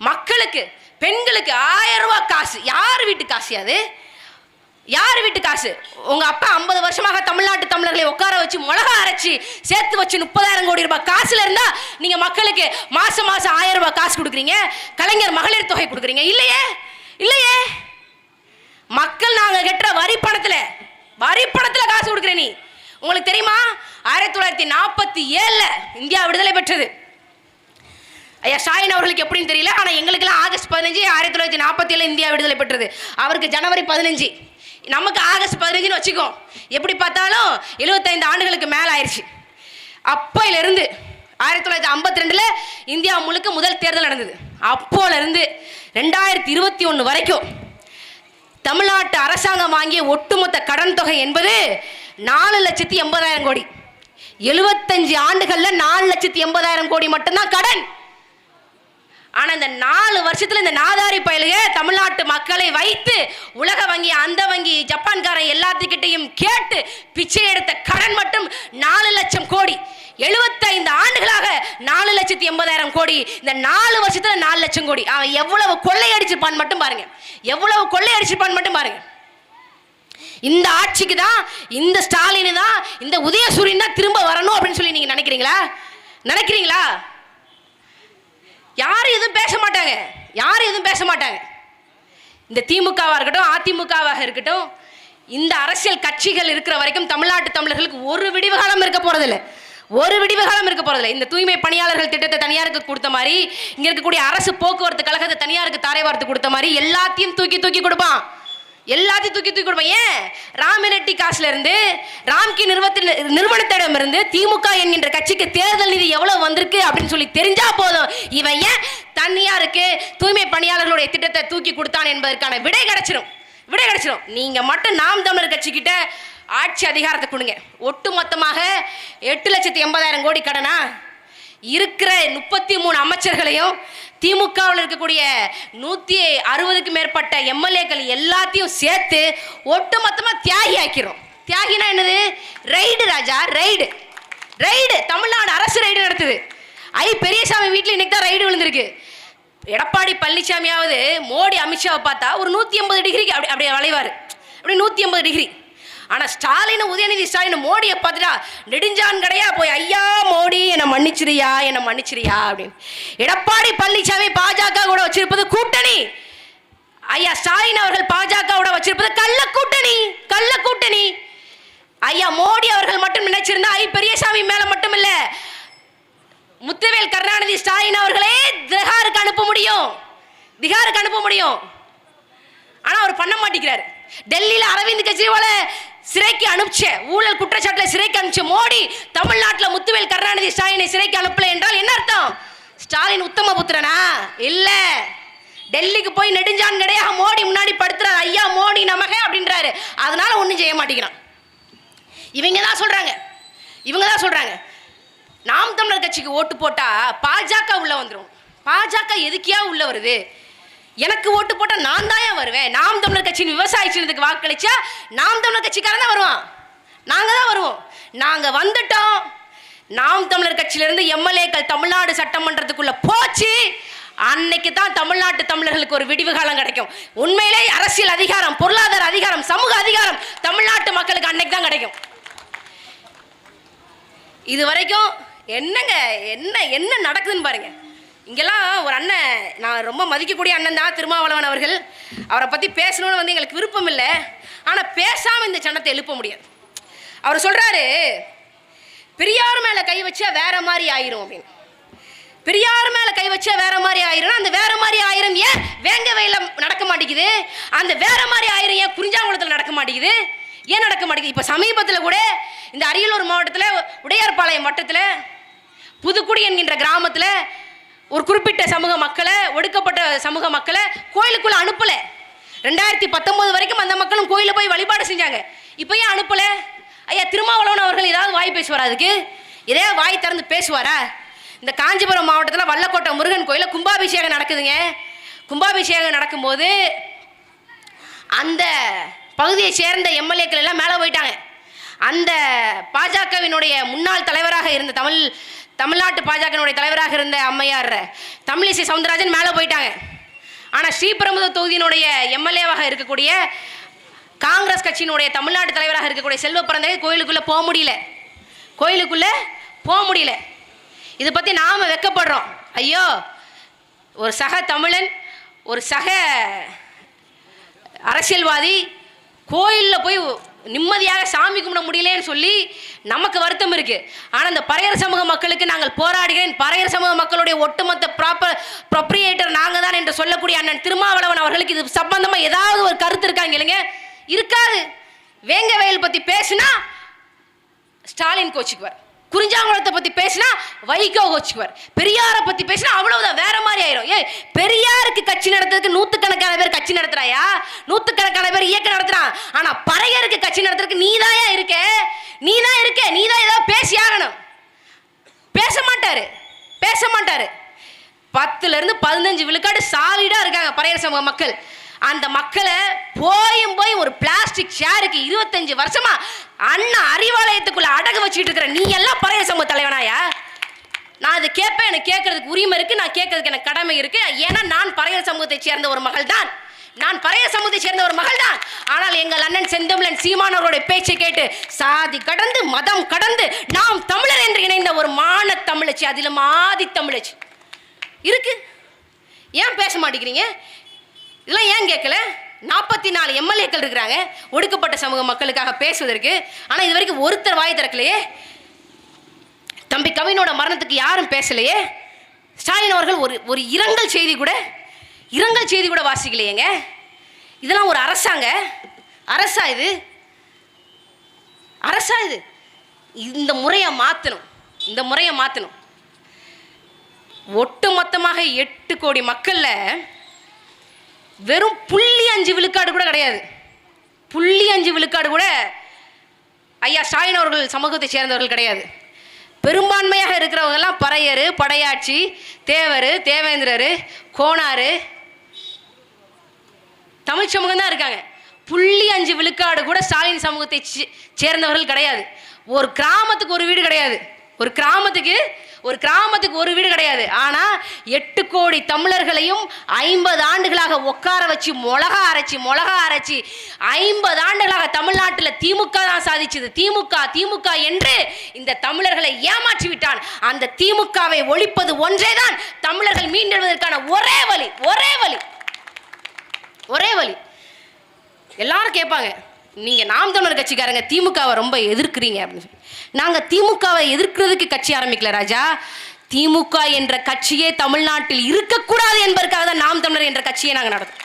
மக்களுக்கு, பெண்களுக்கு 1000 ரூபாய் காசு. யார் வீட்டு காசு? உங்க அப்பா 50 வருஷமாக தமிழ்நாட்டு தமிழர்களை உட்கார வச்சு மிளகா அரைச்சி சேர்த்து வச்சு 30,000 கோடி ரூபாய் காசுல இருந்தா நீங்க மக்களுக்கு மாசம் 1000 ரூபாய் காசு கொடுக்குறீங்க. கலைஞர் மகளிர் தொகை கொடுக்குறீங்க. இல்லையே. மக்கள் நாங்க கெட்ட வரி பணத்துல காசு கொடுக்குற நீ. உங்களுக்கு தெரியுமா 1947 இந்தியா விடுதலை பெற்றது. ஐயா ஸ்டாலின் அவர்களுக்கு எப்படின்னு தெரியல, ஆனா எங்களுக்கெல்லாம் ஆகஸ்ட் 15 1947 இந்தியா விடுதலை பெற்றது. அவருக்கு ஜனவரி 15, நமக்கு ஆகஸ்ட் 15 வச்சுக்கோ. எப்படி பார்த்தாலும் 75 ஆண்டுகளுக்கு மேல ஆயிடுச்சு. அப்பையிலிருந்து 1952 இந்தியா முழுக்க முதல் தேர்தல் நடந்தது. அப்போல இருந்து 2021 வரைக்கும் தமிழ்நாட்டு அரசாங்கம் வாங்கிய ஒட்டுமொத்த கடன் தொகை என்பது 4,80,000 கோடி. 75 ஆண்டுகள்ல 4,80,000 கோடி மட்டும்தான் கடன். ஆனா இந்த 4 வருஷத்துல இந்த நாதாரி பயலுக தமிழ்நாட்டு மக்களை வைத்து உலக வங்கி, அந்த வங்கி, ஜப்பான்காரன் எல்லாத்துக்கிட்டையும் கேட்டு பிச்சை எடுத்த கடன் மட்டும் 4 லட்சம் கோடி. 75 ஆண்டுகளாக 4,80,000 கோடி. இந்த 4 வருஷத்துல 4 லட்சம் கோடி. அவன் எவ்வளவு கொள்ளையடிச்சிருப்பான் மட்டும் பாருங்க. இந்த ஆட்சிக்கு தான், இந்த ஸ்டாலின் தான், இந்த உதயசூரியன் தான் திரும்ப வரணும் அப்படின்னு சொல்லி நீங்க நினைக்கிறீங்களா? யாரும் எதுவும் பேச மாட்டாங்க. இந்த திமுகவாக இருக்கட்டும், அதிமுகவாக இருக்கட்டும், இந்த அரசியல் கட்சிகள் இருக்கிற வரைக்கும் தமிழ்நாட்டு தமிழர்களுக்கு ஒரு விடிவு காலம் இருக்க போறதில்லை. இந்த தூய்மை பணியாளர்கள் திட்டத்தை தனியாருக்கு கொடுத்த மாதிரி, இங்க இருக்கக்கூடிய அரசு போக்குவரத்து கழகத்தை தனியாருக்கு தாரை வார்த்து கொடுத்த மாதிரி எல்லாத்தையும் தூக்கி கொடுப்பான். ஏன் ராமிரெட்டி காசுல இருந்து, ராம்கி நிறுவனத்திடம் இருந்து திமுக என்கின்ற கட்சிக்கு தேர்தல் நிதி எவ்வளவு வந்திருக்கு அப்படின்னு சொல்லி தெரிஞ்சா போதும், இவன் ஏன் தனியாருக்கு தூய்மை பணியாளர்களுடைய திட்டத்தை தூக்கி கொடுத்தான் என்பதற்கான விடை கிடைச்சிடும். நீங்க மட்டும் நாம் தமிழர் கட்சி கிட்ட ஆட்சி அதிகாரத்தை கொடுங்க. ஒட்டு மொத்தமாக 8,80,000 கோடி கடனா? இருக்கிற 33 அமைச்சர்களையும் திமுகவில் இருக்கக்கூடிய 160க்கு மேற்பட்ட எம்எல்ஏக்கள் எல்லாத்தையும் சேர்த்து ஒட்டு மொத்தமாக தியாகி ஆக்கிறோம். தியாகினா என்னது? ரைடு ராஜா, ரைடு. தமிழ்நாடு அரசு ரைடு நடத்துது. பெரியசாமி வீட்டில் இன்னைக்கு தான் ரைடு விழுந்திருக்கு. எடப்பாடி பழனிசாமியாவது மோடி அமித்ஷாவை பார்த்தா ஒரு 180 டிகிரிக்கு அப்படியே வளைவார், அப்படி 180 டிகிரி. ஆனால் ஸ்டாலின், உதயநிதி ஸ்டாலின் மோடியை பார்த்துட்டா நெடுஞ்சான் கடையா போய் ஐயா மோடி என்னை மன்னிச்சிரியா அப்படின்னு. எடப்பாடி பழனிசாமி பாஜக கூட வச்சிருப்பது கூட்டணி. ஐயா ஸ்டாலின் அவர்கள் பாஜகவோட வச்சிருப்பது கள்ள கூட்டணி. ஐயா மோடி அவர்கள் மட்டும் நினைச்சிருந்தா பெரியசாமி மேல மட்டும் இல்ல, முத்துவேல் கருணாநிதி ஸ்டாலின் அவர்களே திகாருக்கு அனுப்ப முடியும். ஆனா அவர் பண்ண மாட்டேங்கிறார். டெல்லியில அரவிந்த் கெஜ்ரிவால சிறைக்கு அனுப்பிச்ச ஊழல் குற்றச்சாட்டுல சிறைக்கு அனுப்பிச்ச மோடி தமிழ்நாட்டில் முத்துவேல் கருணாநிதி ஸ்டாலினை சிறைக்கு அனுப்பல என்றால் என்ன அர்த்தம்? ஸ்டாலின் உத்தம புத்திரனா? இல்ல, டெல்லிக்கு போய் நெடுஞ்சான் கிடையாது, மோடி முன்னாடி படுத்துறாரு, ஐயா மோடி நமக அப்படின்றாரு. அதனால ஒன்றும் செய்ய மாட்டேங்கிறான். இவங்க தான் சொல்றாங்க நாம் தமிழர் கட்சிக்கு ஓட்டு போட்டா பாஜக உள்ள வந்துடும். பாஜக எதுக்கியா உள்ள வருது? எனக்கு ஓட்டு போட்டா நான் தான் வருவேன். நாம் தமிழர் கட்சியின் விவசாய சின்னத்துக்கு வாக்களிச்சா நாம் தமிழர் கட்சிக்காரன் தான் வருவான். நாங்க தான் வருவோம். நாங்க வந்துட்டோம். நாம் தமிழர் கட்சியிலிருந்து எம்எல்ஏக்கள் தமிழ்நாடு சட்டமன்றத்துக்குள்ள போச்சு. அன்னைக்கு தான் தமிழ்நாட்டு தமிழர்களுக்கு ஒரு விடிவு காலம் கிடைக்கும். உண்மையிலே அரசியல் அதிகாரம், பொருளாதார அதிகாரம், சமூக அதிகாரம் தமிழ்நாட்டு மக்களுக்கு அன்னைக்கு தான் கிடைக்கும். இது வரைக்கும் என்ன நடக்குதுன்னு பாருங்க. இங்கெல்லாம் ஒரு அண்ணன், நான் ரொம்ப மதிக்கக்கூடிய அண்ணன் தான் திருமாவளவன் அவர்கள். அவரை பற்றி பேசணும்னு எங்களுக்கு விருப்பம் இல்லை. ஆனால் பேசாமல் இந்த சனத்தை எழுப்ப முடியாது. அவர் சொல்கிறாரு, பெரியார் மேலே கை வச்சா வேற மாதிரி ஆயிரும் அப்படின்னு. பெரியார் மேலே கை வச்சா வேற மாதிரி ஆயிரும். அந்த வேற மாதிரி ஆயிரம் ஏன் வேங்க வயலில் நடக்க மாட்டேங்குது? அந்த வேற மாதிரி ஆயிரம் ஏன் குறிஞ்சாங்குளத்தில் நடக்க மாட்டேங்குது? ஏன் நடக்க மாட்டேங்குது? இப்போ சமீபத்தில் கூட இந்த அரியலூர் மாவட்டத்தில் உடையார்பாளையம் வட்டத்தில் புதுக்குடி என்கின்ற கிராமத்தில் ஒரு குறிப்பிட்ட சமூக மக்களை, ஒடுக்கப்பட்ட சமூக மக்களை கோயிலுக்குள்ள அனுப்பல. 2019 வரைக்கும் அந்த மக்களும் கோயிலில் போய் வழிபாடு செஞ்சாங்க. இப்போ ஏன் அனுப்பல? ஐயா திருமாவளவன் அவர்கள் ஏதாவது வாய் பேசுவாரா? அதுக்கு இதே வாய் திறந்து பேசுவாரா? இந்த காஞ்சிபுரம் மாவட்டத்தில் வல்லக்கோட்டை முருகன் கோயிலில் கும்பாபிஷேகம் நடக்குதுங்க. கும்பாபிஷேகம் நடக்கும்போது அந்த பகுதியை சேர்ந்த எம்எல்ஏக்கள் எல்லாம் மேலே போயிட்டாங்க. அந்த பாஜகவினுடைய முன்னாள் தலைவராக இருந்த தமிழ்நாட்டு பாஜகவினுடைய தலைவராக இருந்த அம்மையார் தமிழிசை சவுந்தரராஜன் மேலே போயிட்டாங்க. ஆனால் ஸ்ரீபெரும்புதூர் தொகுதியினுடைய எம்எல்ஏவாக இருக்கக்கூடிய காங்கிரஸ் கட்சியினுடைய தமிழ்நாட்டு தலைவராக இருக்கக்கூடிய செல்வ பிறந்தகை கோயிலுக்குள்ளே போக முடியல. இதை பற்றி நாம் வெட்கப்படுறோம். ஐயோ, ஒரு சக தமிழன், ஒரு சக அரசியல்வாதி கோயிலில் போய் நிம்மதியாக சாமி கும்பிட முடியலன்னு சொல்லி நமக்கு வருத்தம் இருக்கு. ஆனால் இந்த பறையர் சமூக மக்களுக்கு நாங்கள் போராடுகிறேன், பறையர் சமூக மக்களுடைய ஒட்டுமொத்த ப்ராப்பரியேட்டர் நாங்கள் தான் என்று சொல்லக்கூடிய அண்ணன் திருமாவளவன் அவர்களுக்கு இது சம்பந்தமாக ஏதாவது ஒரு கருத்து இருக்காங்க இல்லைங்க? இருக்காது. வேங்க வயல் பற்றி பேசுனா ஸ்டாலின் கோச்சுக்குவார், குறிஞ்சாங்குளத்தை பற்றி பேசினா வைகோ கோச்சுக்குவார், பெரியாரை பற்றி பேசினா அவ்வளவுதான், வேற மாதிரி ஆயிரும். பெரியாருக்கு கட்சி நடத்துறதுக்கு நூற்றுக்கணக்கான பேர் கட்சி நடத்துறாயா? நூற்றுக்கணக்கான பேர் இயக்கம் நடத்துறான். ஆனா பறையருக்கு கட்சி நடத்துறதுக்கு நீ தான் இருக்க, நீ தான் ஏதாவது பேசி ஆகணும். பேச மாட்டாரு. 10-15 விழுக்காடு சாலிடா இருக்காங்க பறையர் சமூக மக்கள். அந்த மக்களை போய் ஒரு பிளாஸ்டிக் சேருக்கு 25 வருஷமா அண்ணா அறிவாலயத்துக்குள்ள அடகு வச்சுட்டு இருக்கிற நீ எல்லாம் பறையர் சமூக தலைவனாயா? நான் அது கேட்பேன், எனக்கு கேட்கறதுக்கு உரிமை இருக்கு, நான் கேட்கறதுக்கு எனக்கு கடமை இருக்கு. ஏன்னா நான் பறையர் சமூகத்தை சேர்ந்த ஒரு மகள் தான். ஆனால் எங்கள் அண்ணன் செந்தமிழன் சீமானவருடைய பேச்சை கேட்டு சாதி கடந்து மதம் கடந்து நாம் தமிழர் என்று இணைந்த ஒரு மான தமிழச்சி, அதிலும் ஆதி தமிழச்சி இருக்கு. ஏன் பேச மாட்டேங்கிறீங்க? இதெல்லாம் ஏன் கேட்கல? 44 எம்எல்ஏக்கள் இருக்கிறாங்க ஒடுக்கப்பட்ட சமூக மக்களுக்காக பேசுவதற்கு. ஆனால் இது வரைக்கும் ஒருத்தர் வாய் திறக்கலையே. தம்பி கவினோட மரணத்துக்கு யாரும் பேசலையே. ஸ்டாலின் அவர்கள் ஒரு இரங்கல் செய்தி கூட வாசிக்கலையேங்க. இதெல்லாம் ஒரு அரசா இது? இந்த முறையை மாற்றணும். ஒட்டுமொத்தமாக 8 கோடி மக்கள்ல வெறும் 0.5 விழுக்காடு கூட கிடையாது. 0.5 விழுக்காடு கூட ஐயா ஸ்டாலின் அவர்கள் சமூகத்தை சேர்ந்தவர்கள் கிடையாது. பெரும்பான்மையாக இருக்கிறவங்க எல்லாம் பறையர், படையாட்சி, தேவர், தேவேந்திரர், கோனார், தமிழ் சமூகம் தான் இருக்காங்க. 0.5 விழுக்காடு கூட ஸ்டாலின் சமூகத்தை சேர்ந்தவர்கள் கிடையாது. ஒரு கிராமத்துக்கு ஒரு வீடு கிடையாது. ஆனா 8 கோடி தமிழர்களையும் 50 ஆண்டுகளாக உட்கார வச்சு மிளகா அரைச்சி 50 ஆண்டுகளாக தமிழ்நாட்டில் திமுக தான் சாதிச்சது. திமுக என்று இந்த தமிழர்களை ஏமாற்றி விட்டான். அந்த திமுகவை ஒழிப்பது ஒன்றேதான் தமிழர்கள் மீண்டெழுவதற்கான ஒரே வழி. எல்லாரும் கேட்பாங்க, நீங்கள் நாம் தமிழர் கட்சிக்காரங்க திமுகவை ரொம்ப எதிர்க்கிறீங்க அப்படின்னு சொல்லி. நாங்கள் திமுகவை எதிர்க்கிறதுக்கு கட்சி ஆரம்பிக்கல ராஜா. திமுக என்ற கட்சியே தமிழ்நாட்டில் இருக்கக்கூடாது என்பதற்காக தான் நாம் தமிழர் என்ற கட்சியை நாங்கள் நடத்தோம்.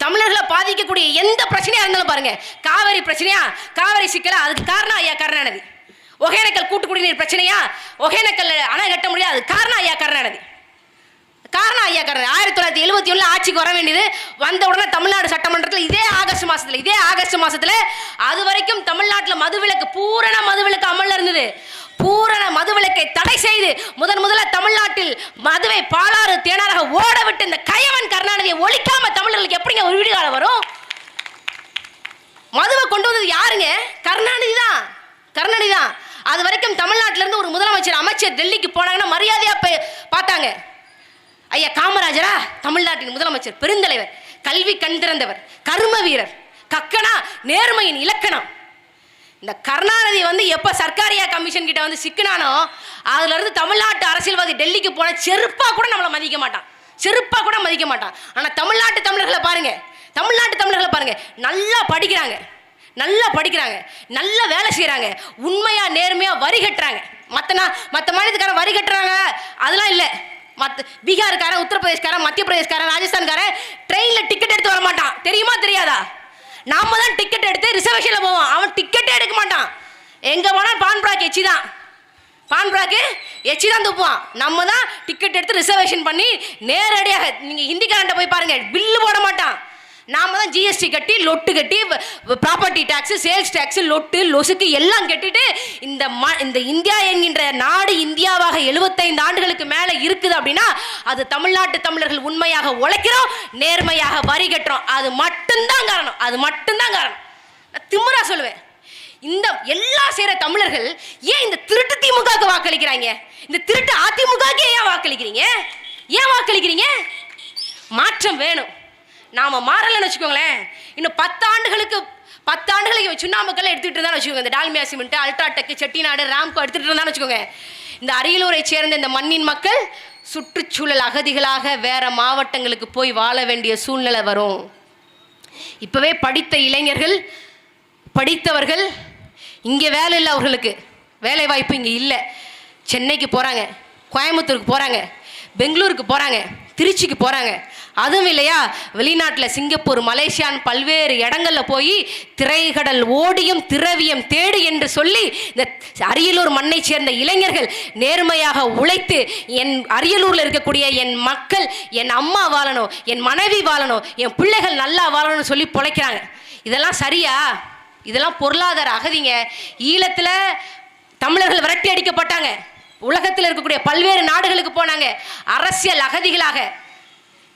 தமிழர்களை பாதிக்கக்கூடிய எந்த பிரச்சனையா இருந்தாலும் பாருங்க, காவிரி பிரச்சனையா, காவிரி சிக்கலா, அதுக்கு காரணம் ஐயா கருணாநிதி. ஒகேனக்கல் கூட்டு குடிநீர் பிரச்சனையா, ஒகேனக்கல் அணை கட்ட முடியாது, அது காரணம் ஐயா கருணாநிதி. காரணம் ஐயா கருணாநிதி. 1971 ஆட்சிக்கு வர வேண்டியது, வந்த உடனே தமிழ்நாடு சட்டமன்றத்தில் இதே ஆகஸ்ட் மாசத்துல அது வரைக்கும் தமிழ்நாட்டில் மதுவிலக்கு, பூரண மதுவிலக்கு அமல்ல இருந்தது. பூரண மதுவிலக்கை தடை செய்து முதல்ல தமிழ்நாட்டில் மதுவை பாலாறு தேனாராக ஓட விட்டு இந்த கயவன் கருணாநிதியை ஒழிக்காம தமிழர்களுக்கு எப்படிங்க ஒரு விடுகாலம் வரும்? மதுவை கொண்டு வந்தது யாருங்க? கருணாநிதி தான். அது வரைக்கும் தமிழ்நாட்டில இருந்து ஒரு முதலமைச்சர், அமைச்சர் டெல்லிக்கு போனாங்கன்னா மரியாதையா பார்த்தாங்க. ஐயா காமராஜரா தமிழ்நாட்டின் முதலமைச்சர், பெருந்தலைவர், கல்வி கண் திறந்தவர், கர்ம வீரர், கக்கனா நேர்மையின் இலக்கணம். இந்த கருணாநிதி எப்ப சர்க்காரியா கமிஷன் கிட்ட சிக்கினானோ அதுல இருந்து தமிழ்நாட்டு அரசியல்வாதி டெல்லிக்கு போன செருப்பா கூட நம்மளை மதிக்க மாட்டான். ஆனா தமிழ்நாட்டு தமிழர்களை பாருங்க, நல்லா படிக்கிறாங்க, நல்லா வேலை செய்யறாங்க, உண்மையா நேர்மையா வரி கட்டுறாங்க. மற்ற மாநிலத்துக்காரன் வரி கட்டுறாங்க அதெல்லாம் இல்லை. பீகாருக்காரன், உத்தரப்பிரதேஷ்காரன், மத்திய பிரதேஷ்காரன், ராஜஸ்தான்காரன் ட்ரெயின்ல டிக்கெட் எடுத்து வர மாட்டான். தெரியுமா தெரியாதா? நாம தான் டிக்கெட் எடுத்து ரிசர்வேஷன்ல போவோம். அவன் டிக்கெட்டே எடுக்க மாட்டான். எங்க போனா பான்பராக் எச்சி தான் துப்புவான். நம்ம தான் டிக்கெட் எடுத்து ரிசர்வேஷன் பண்ணி நேரடியாக, நீங்க ஹிந்திக்காரன்ட்ட போய் பாருங்க, பில்லு போட மாட்டான். நாம தான் ஜிஎஸ்டி கட்டி, லொட்டு கட்டி, ப்ராப்பர்ட்டி டாக்ஸ், சேல்ஸ் டாக்ஸ், லொட்டு லொசுக்கு எல்லாம் கட்டிட்டு இந்த இந்தியா என்கின்ற நாடு இந்தியாவாக 75 ஆண்டுகளுக்கு மேல இருக்குது அப்படின்னா அது தமிழ்நாட்டு தமிழர்கள் உண்மையாக உழைக்கிறோம், நேர்மையாக வரி கட்டுறோம். அது மட்டும்தான் காரணம். திமுறா சொல்லுவேன், இந்த எல்லா செய்யற தமிழர்கள் ஏன் இந்த திருட்டு திமுகவுக்கு வாக்களிக்கிறாங்க? இந்த திருட்டு அதிமுகவுக்கு ஏன் வாக்களிக்கிறீங்க? மாற்றம் வேணும். நாம மாறலன்னு வச்சுக்கோங்களேன், இன்னும் 10 ஆண்டுகளுக்கு சுண்ணாம்புக்கெல்லாம் எடுத்துட்டு இருந்தான்னு வச்சுக்கோங்க, இந்த டால்மியா சிமெண்ட், அல்ட்ராடெக், செட்டிநாடு, ராம்கோ எடுத்துட்டு இருந்தான்னு வச்சுக்கோங்க, இந்த அரியலூரை சேர்ந்த இந்த மண்ணின் மக்கள் சுற்றுச்சூழல் அகதிகளாக வேற மாவட்டங்களுக்கு போய் வாழ வேண்டிய சூழ்நிலை வரும். இப்பவே படித்த இளைஞர்கள், படித்தவர்கள், இங்கே வேலை இல்லை, அவர்களுக்கு வேலை வாய்ப்பு இங்கே இல்லை, சென்னைக்கு போகிறாங்க, கோயம்புத்தூருக்கு போகிறாங்க, பெங்களூருக்கு போகிறாங்க, திருச்சிக்கு போகிறாங்க. அதுவும் இல்லையா, வெளிநாட்டில் சிங்கப்பூர், மலேசியான்னு பல்வேறு இடங்களில் போய் திரைக்கடல் ஓடியும் திரவியம் தேடு என்று சொல்லி இந்த அரியலூர் மண்ணை சேர்ந்த இளைஞர்கள் நேர்மையாக உழைத்து என் அரியலூரில் இருக்கக்கூடிய என் மக்கள், என் அம்மா வாழணும், என் மனைவி வாழணும், என் பிள்ளைகள் நல்லா வாழணும்னு சொல்லி பொழைக்கிறாங்க. இதெல்லாம் சரியா? இதெல்லாம் பொருளாதார அகதிங்க. ஈழத்தில் தமிழர்கள் விரட்டி அடிக்கப்பட்டாங்க, உலகத்தில் இருக்கக்கூடிய பல்வேறு நாடுகளுக்கு போனாங்க அரசியல் அகதிகளாக.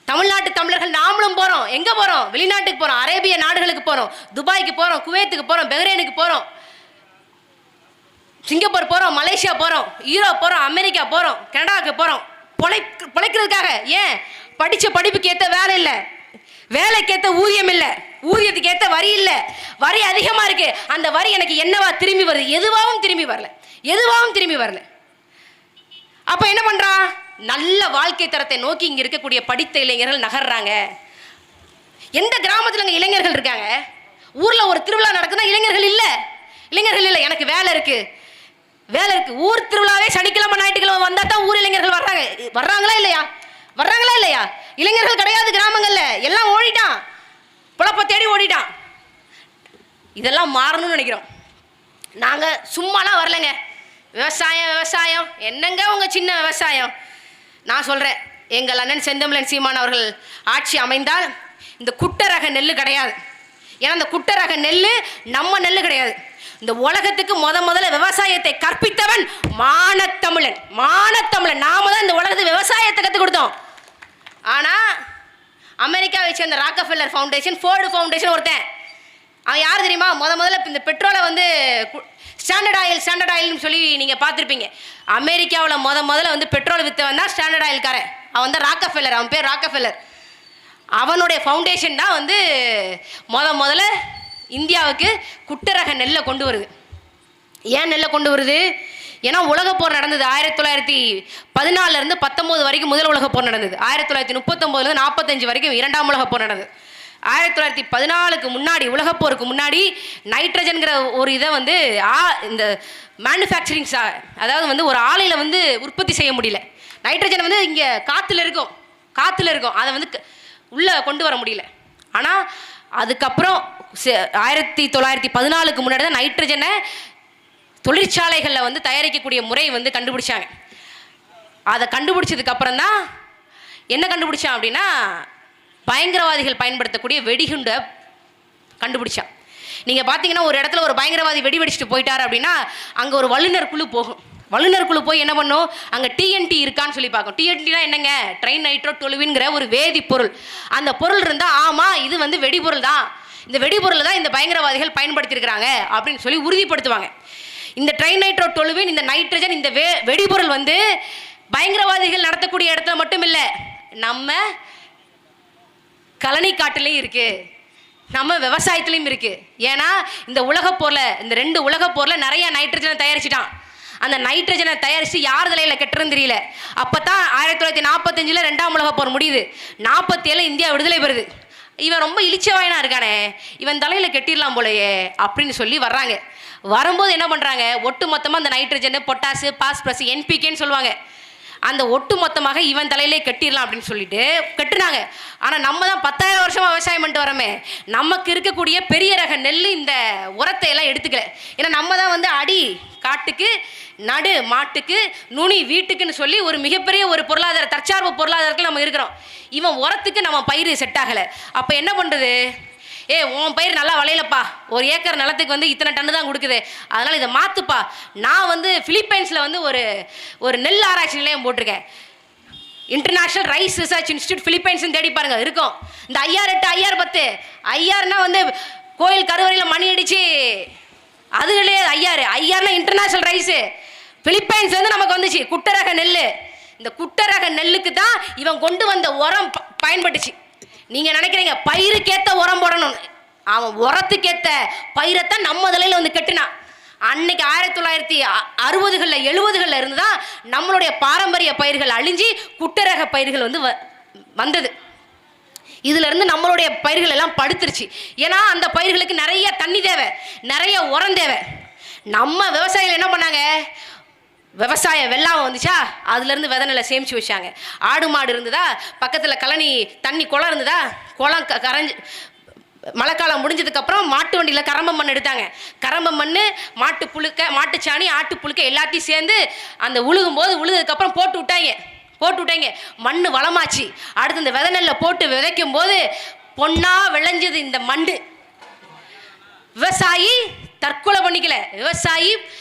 தமிழ்நாட்டு தமிழர்கள் நாமளும் போகிறோம். எங்கே போகிறோம்? வெளிநாட்டுக்கு போகிறோம், அரேபிய நாடுகளுக்கு போகிறோம், துபாய்க்கு போகிறோம், குவைத்துக்கு போகிறோம், பஹ்ரைனுக்கு போகிறோம், சிங்கப்பூர் போகிறோம், மலேசியா போகிறோம், யூரோப் போகிறோம், அமெரிக்கா போகிறோம், கனடாவுக்கு போகிறோம், பொழைக்கிறதுக்காக. ஏன்? படித்த படிப்புக்கு ஏற்ற வேலை இல்லை, வேலைக்கேற்ற ஊதியம் இல்லை, ஊதியத்துக்கு ஏற்ற வரி இல்லை, வரி அதிகமாக இருக்குது. அந்த வரி எனக்கு என்னவா திரும்பி வருது? எதுவாகவும் திரும்பி வரல. அப்போ என்ன பண்ணுறான்? நல்ல வாழ்க்கை தரத்தை நோக்கி இங்கே இருக்கக்கூடிய படித்த இளைஞர்கள் நகர்றாங்க. எந்த கிராமத்தில் அங்கே இளைஞர்கள் இருக்காங்க? ஊரில் ஒரு திருவிழா நடக்குதுன்னா இளைஞர்கள் இல்லை. எனக்கு வேலை இருக்கு. ஊர் திருவிழாவே சனிக்கிழமை ஞாயிற்றுக்கிழமை வந்தால் தான் ஊர் இளைஞர்கள் வர்றாங்களா இல்லையா? இளைஞர்கள் கிடையாது கிராமங்கள்ல, எல்லாம் ஓடிட்டான், புழப்ப தேடி ஓடிட்டான். இதெல்லாம் மாறணும்னு நினைக்கிறோம். நாங்கள் சும்மாலாம் வரலைங்க. விவசாயம் என்னங்க உங்க சின்ன விவசாயம்? நான் சொல்றேன், எங்கள் அண்ணன் செந்தமிழன் சீமான் அவர்கள் ஆட்சி அமைந்தால் இந்த குட்டரக நெல் கிடையாது. ஏன்னா இந்த குட்டரக நெல் நம்ம நெல் கிடையாது. இந்த உலகத்துக்கு முதல்ல விவசாயத்தை கற்பித்தவன் மானத்தமிழன். நாம தான் இந்த உலகத்துக்கு விவசாயத்தை கற்றுக் கொடுத்தோம். ஆனா அமெரிக்காவை சேர்ந்த ராக்கஃபெல்லர் ஃபவுண்டேஷன், ஃபோர்டு ஃபவுண்டேஷன் ஒருத்தன், அவன் யார் தெரியுமா? முதல்ல இந்த பெட்ரோலை ஸ்டாண்டர்ட் ஆயில்னு சொல்லி நீங்கள் பார்த்துருப்பீங்க. அமெரிக்காவில் முதல்ல பெட்ரோல் விற்றவன் தான் ஸ்டாண்டர்ட் ஆயில்காரன். அவன் தான் ராக்கஃபெல்லர், அவன் பேர் ராக்கஃபெல்லர். அவனுடைய ஃபவுண்டேஷன் தான் முதல்ல இந்தியாவுக்கு குட்டரக நெல்லை கொண்டு வருது. ஏன் நெல்லை கொண்டு வருது? ஏன்னா உலகப்போர் நடந்தது 1914 19 வரைக்கும் முதல் உலகப்போர் நடந்தது. 1939 45 வரைக்கும் 2ஆம் உலகப்போர் நடந்தது. 1914க்கு முன்னாடி, உலகப்போருக்கு முன்னாடி நைட்ரஜன்கிற ஒரு இதை வந்து இந்த மேனுஃபேக்சரிங் அதாவது வந்து ஒரு ஆலையில் வந்து உற்பத்தி செய்ய முடியல. நைட்ரஜன் வந்து இங்கே காற்றுல இருக்கும், அதை வந்து உள்ளே கொண்டு வர முடியல. ஆனால் அதுக்கப்புறம் 1914க்கு முன்னாடி தான் நைட்ரஜனை தொழிற்சாலைகளில் வந்து தயாரிக்கக்கூடிய முறை வந்து கண்டுபிடிச்சாங்க. அதை கண்டுபிடிச்சதுக்கு அப்புறம் தான் என்ன கண்டுபிடிச்சான் அப்படின்னா, பயங்கரவாதிகள் பயன்படுத்தக்கூடிய வெடிகுண்டை கண்டுபிடிச்சான். நீங்கள் பார்த்தீங்கன்னா ஒரு இடத்துல ஒரு பயங்கரவாதி வெடி வெடிச்சுட்டு போயிட்டார் அப்படின்னா அங்கே ஒரு வல்லுநர் குழு போகும். வல்லுநர் குழு போய் என்ன பண்ணும், அங்கே டிஎன்டி இருக்கான்னு சொல்லி பார்க்கும். டிஎன்டினா என்னங்க, ட்ரைன் நைட்ரோ டொலுவின்கிற ஒரு வேதிப்பொருள். அந்த பொருள் இருந்தால் ஆமாம் இது வந்து வெடிபொருள் தான், இந்த வெடிபொருளை தான் இந்த பயங்கரவாதிகள் பயன்படுத்தியிருக்கிறாங்க அப்படின்னு சொல்லி உறுதிப்படுத்துவாங்க. இந்த ட்ரைன் நைட்ரோ டொலுவின், இந்த நைட்ரஜன், இந்த வெடிபொருள் வந்து பயங்கரவாதிகள் நடத்தக்கூடிய இடத்துல மட்டும் இல்லை, நம்ம கழனி காட்டுலையும் இருக்குது, நம்ம விவசாயத்துலையும் இருக்குது. ஏன்னா இந்த உலகப்போரில், இந்த 2 உலகப்போரில் நிறைய நைட்ரஜனை தயாரிச்சிட்டான். அந்த நைட்ரஜனை தயாரித்து யார் தலையில் கெட்டுறதுன்னு தெரியல. அப்போ தான் 1945 2ஆம் உலகப்போர் முடியுது. 47 இந்தியா விடுதலை பெறுது. இவன் ரொம்ப இழிச்சவாயனா இருக்கானே, இவன் தலையில் கெட்டிடலாம் போலையே அப்படின்னு சொல்லி வர்றாங்க. வரும்போது என்ன பண்ணுறாங்க, ஒட்டு மொத்தமாக அந்த நைட்ரஜனு, பொட்டாசு, பாஸ்பரஸ், என்பிகேன்னு சொல்லுவாங்க, அந்த ஒட்டு மொத்தமாக இவன் தலையிலே கட்டிடலாம் அப்படின்னு சொல்லிட்டு கட்டுனாங்க. ஆனால் நம்ம தான் 10,000 வருஷமாக விவசாயம் பண்ணிட்டு வரோமே, நமக்கு இருக்கக்கூடிய பெரிய ரக நெல் இந்த உரத்தை எல்லாம் எடுத்துக்கல. ஏன்னா நம்ம தான் வந்து அடி காட்டுக்கு, நடு மாட்டுக்கு, நுனி வீட்டுக்குன்னு சொல்லி ஒரு மிகப்பெரிய ஒரு பொருளாதார தற்சார்பு பொருளாதாரத்தில் நம்ம இருக்கிறோம். இவன் உரத்துக்கு நம்ம பயிர் செட் ஆகலை. அப்போ என்ன பண்ணுறது, உன் பயிர் நல்லா விளையலப்பா, 1 ஏக்கர் நிலத்துக்கு வந்து இத்தனை டன்னு தான் கொடுக்குது, அதனால் இதை மாற்றுப்பா. நான் வந்து ஃபிலிப்பைன்ஸில் வந்து ஒரு நெல் ஆராய்ச்சி நிலையம் போட்டிருக்கேன். இன்டர்நேஷ்னல் ரைஸ் ரிசர்ச் இன்ஸ்டியூட் ஃபிலிப்பைன்ஸ்னு தேடி பாருங்க, இருக்கும். இந்த 5008 5010 ஐஆர்னா வந்து கோயில் கருவறையில் மணி அடித்து அது கிடையாது. ஐஆர்னா இன்டர்நேஷ்னல் ரைஸு. ஃபிலிப்பைன்ஸ் வந்து நமக்கு வந்துச்சு குட்டரக நெல். இந்த குட்டரக நெல்லுக்கு தான் இவன் கொண்டு வந்த உரம் பயன்பட்டுச்சு. நீங்கள் நினைக்கிறீங்க பயிருக்கேற்ற உரம் போடணும், அவன் உரத்துக்கேற்ற பயிரைத்தான் நம்ம தலையில் வந்து கட்டினான். அன்னைக்கு 1960களில் 70களில் இருந்து தான் நம்மளுடைய பாரம்பரிய பயிர்கள் அழிஞ்சு குட்டரக பயிர்கள் வந்து வந்தது. இதிலிருந்து நம்மளுடைய பயிர்கள் எல்லாம் படுத்துருச்சு. ஏன்னா அந்த பயிர்களுக்கு நிறைய தண்ணி தேவை, நிறைய உரம் தேவை. நம்ம விவசாயிகள் என்ன பண்ணாங்க, விவசாய வெள்ளாமை வந்துச்சா அதுலேருந்து விதை நெல்லை சேமித்து வச்சாங்க. ஆடு மாடு இருந்ததா, பக்கத்தில் கழனி தண்ணி குளம் இருந்ததா, குளம் கரைஞ்சி மழைக்காலம் முடிஞ்சதுக்கப்புறம் மாட்டு வண்டியில் கரம்ப மண் எடுத்தாங்க. கரம்ப மண், மாட்டு புழுக்க, மாட்டுச்சாணி, ஆட்டு புழுக்க எல்லாத்தையும் சேர்ந்து அந்த உழுகும்போது உழுதுக்கப்புறம் போட்டு விட்டாங்க. மண் வளமாச்சு. அடுத்து இந்த விதை நெல்லை போட்டு விதைக்கும் போது பொண்ணா விளைஞ்சது இந்த மண். விவசாயி தற்கொலை பண்ணிக்கல, விவசாயி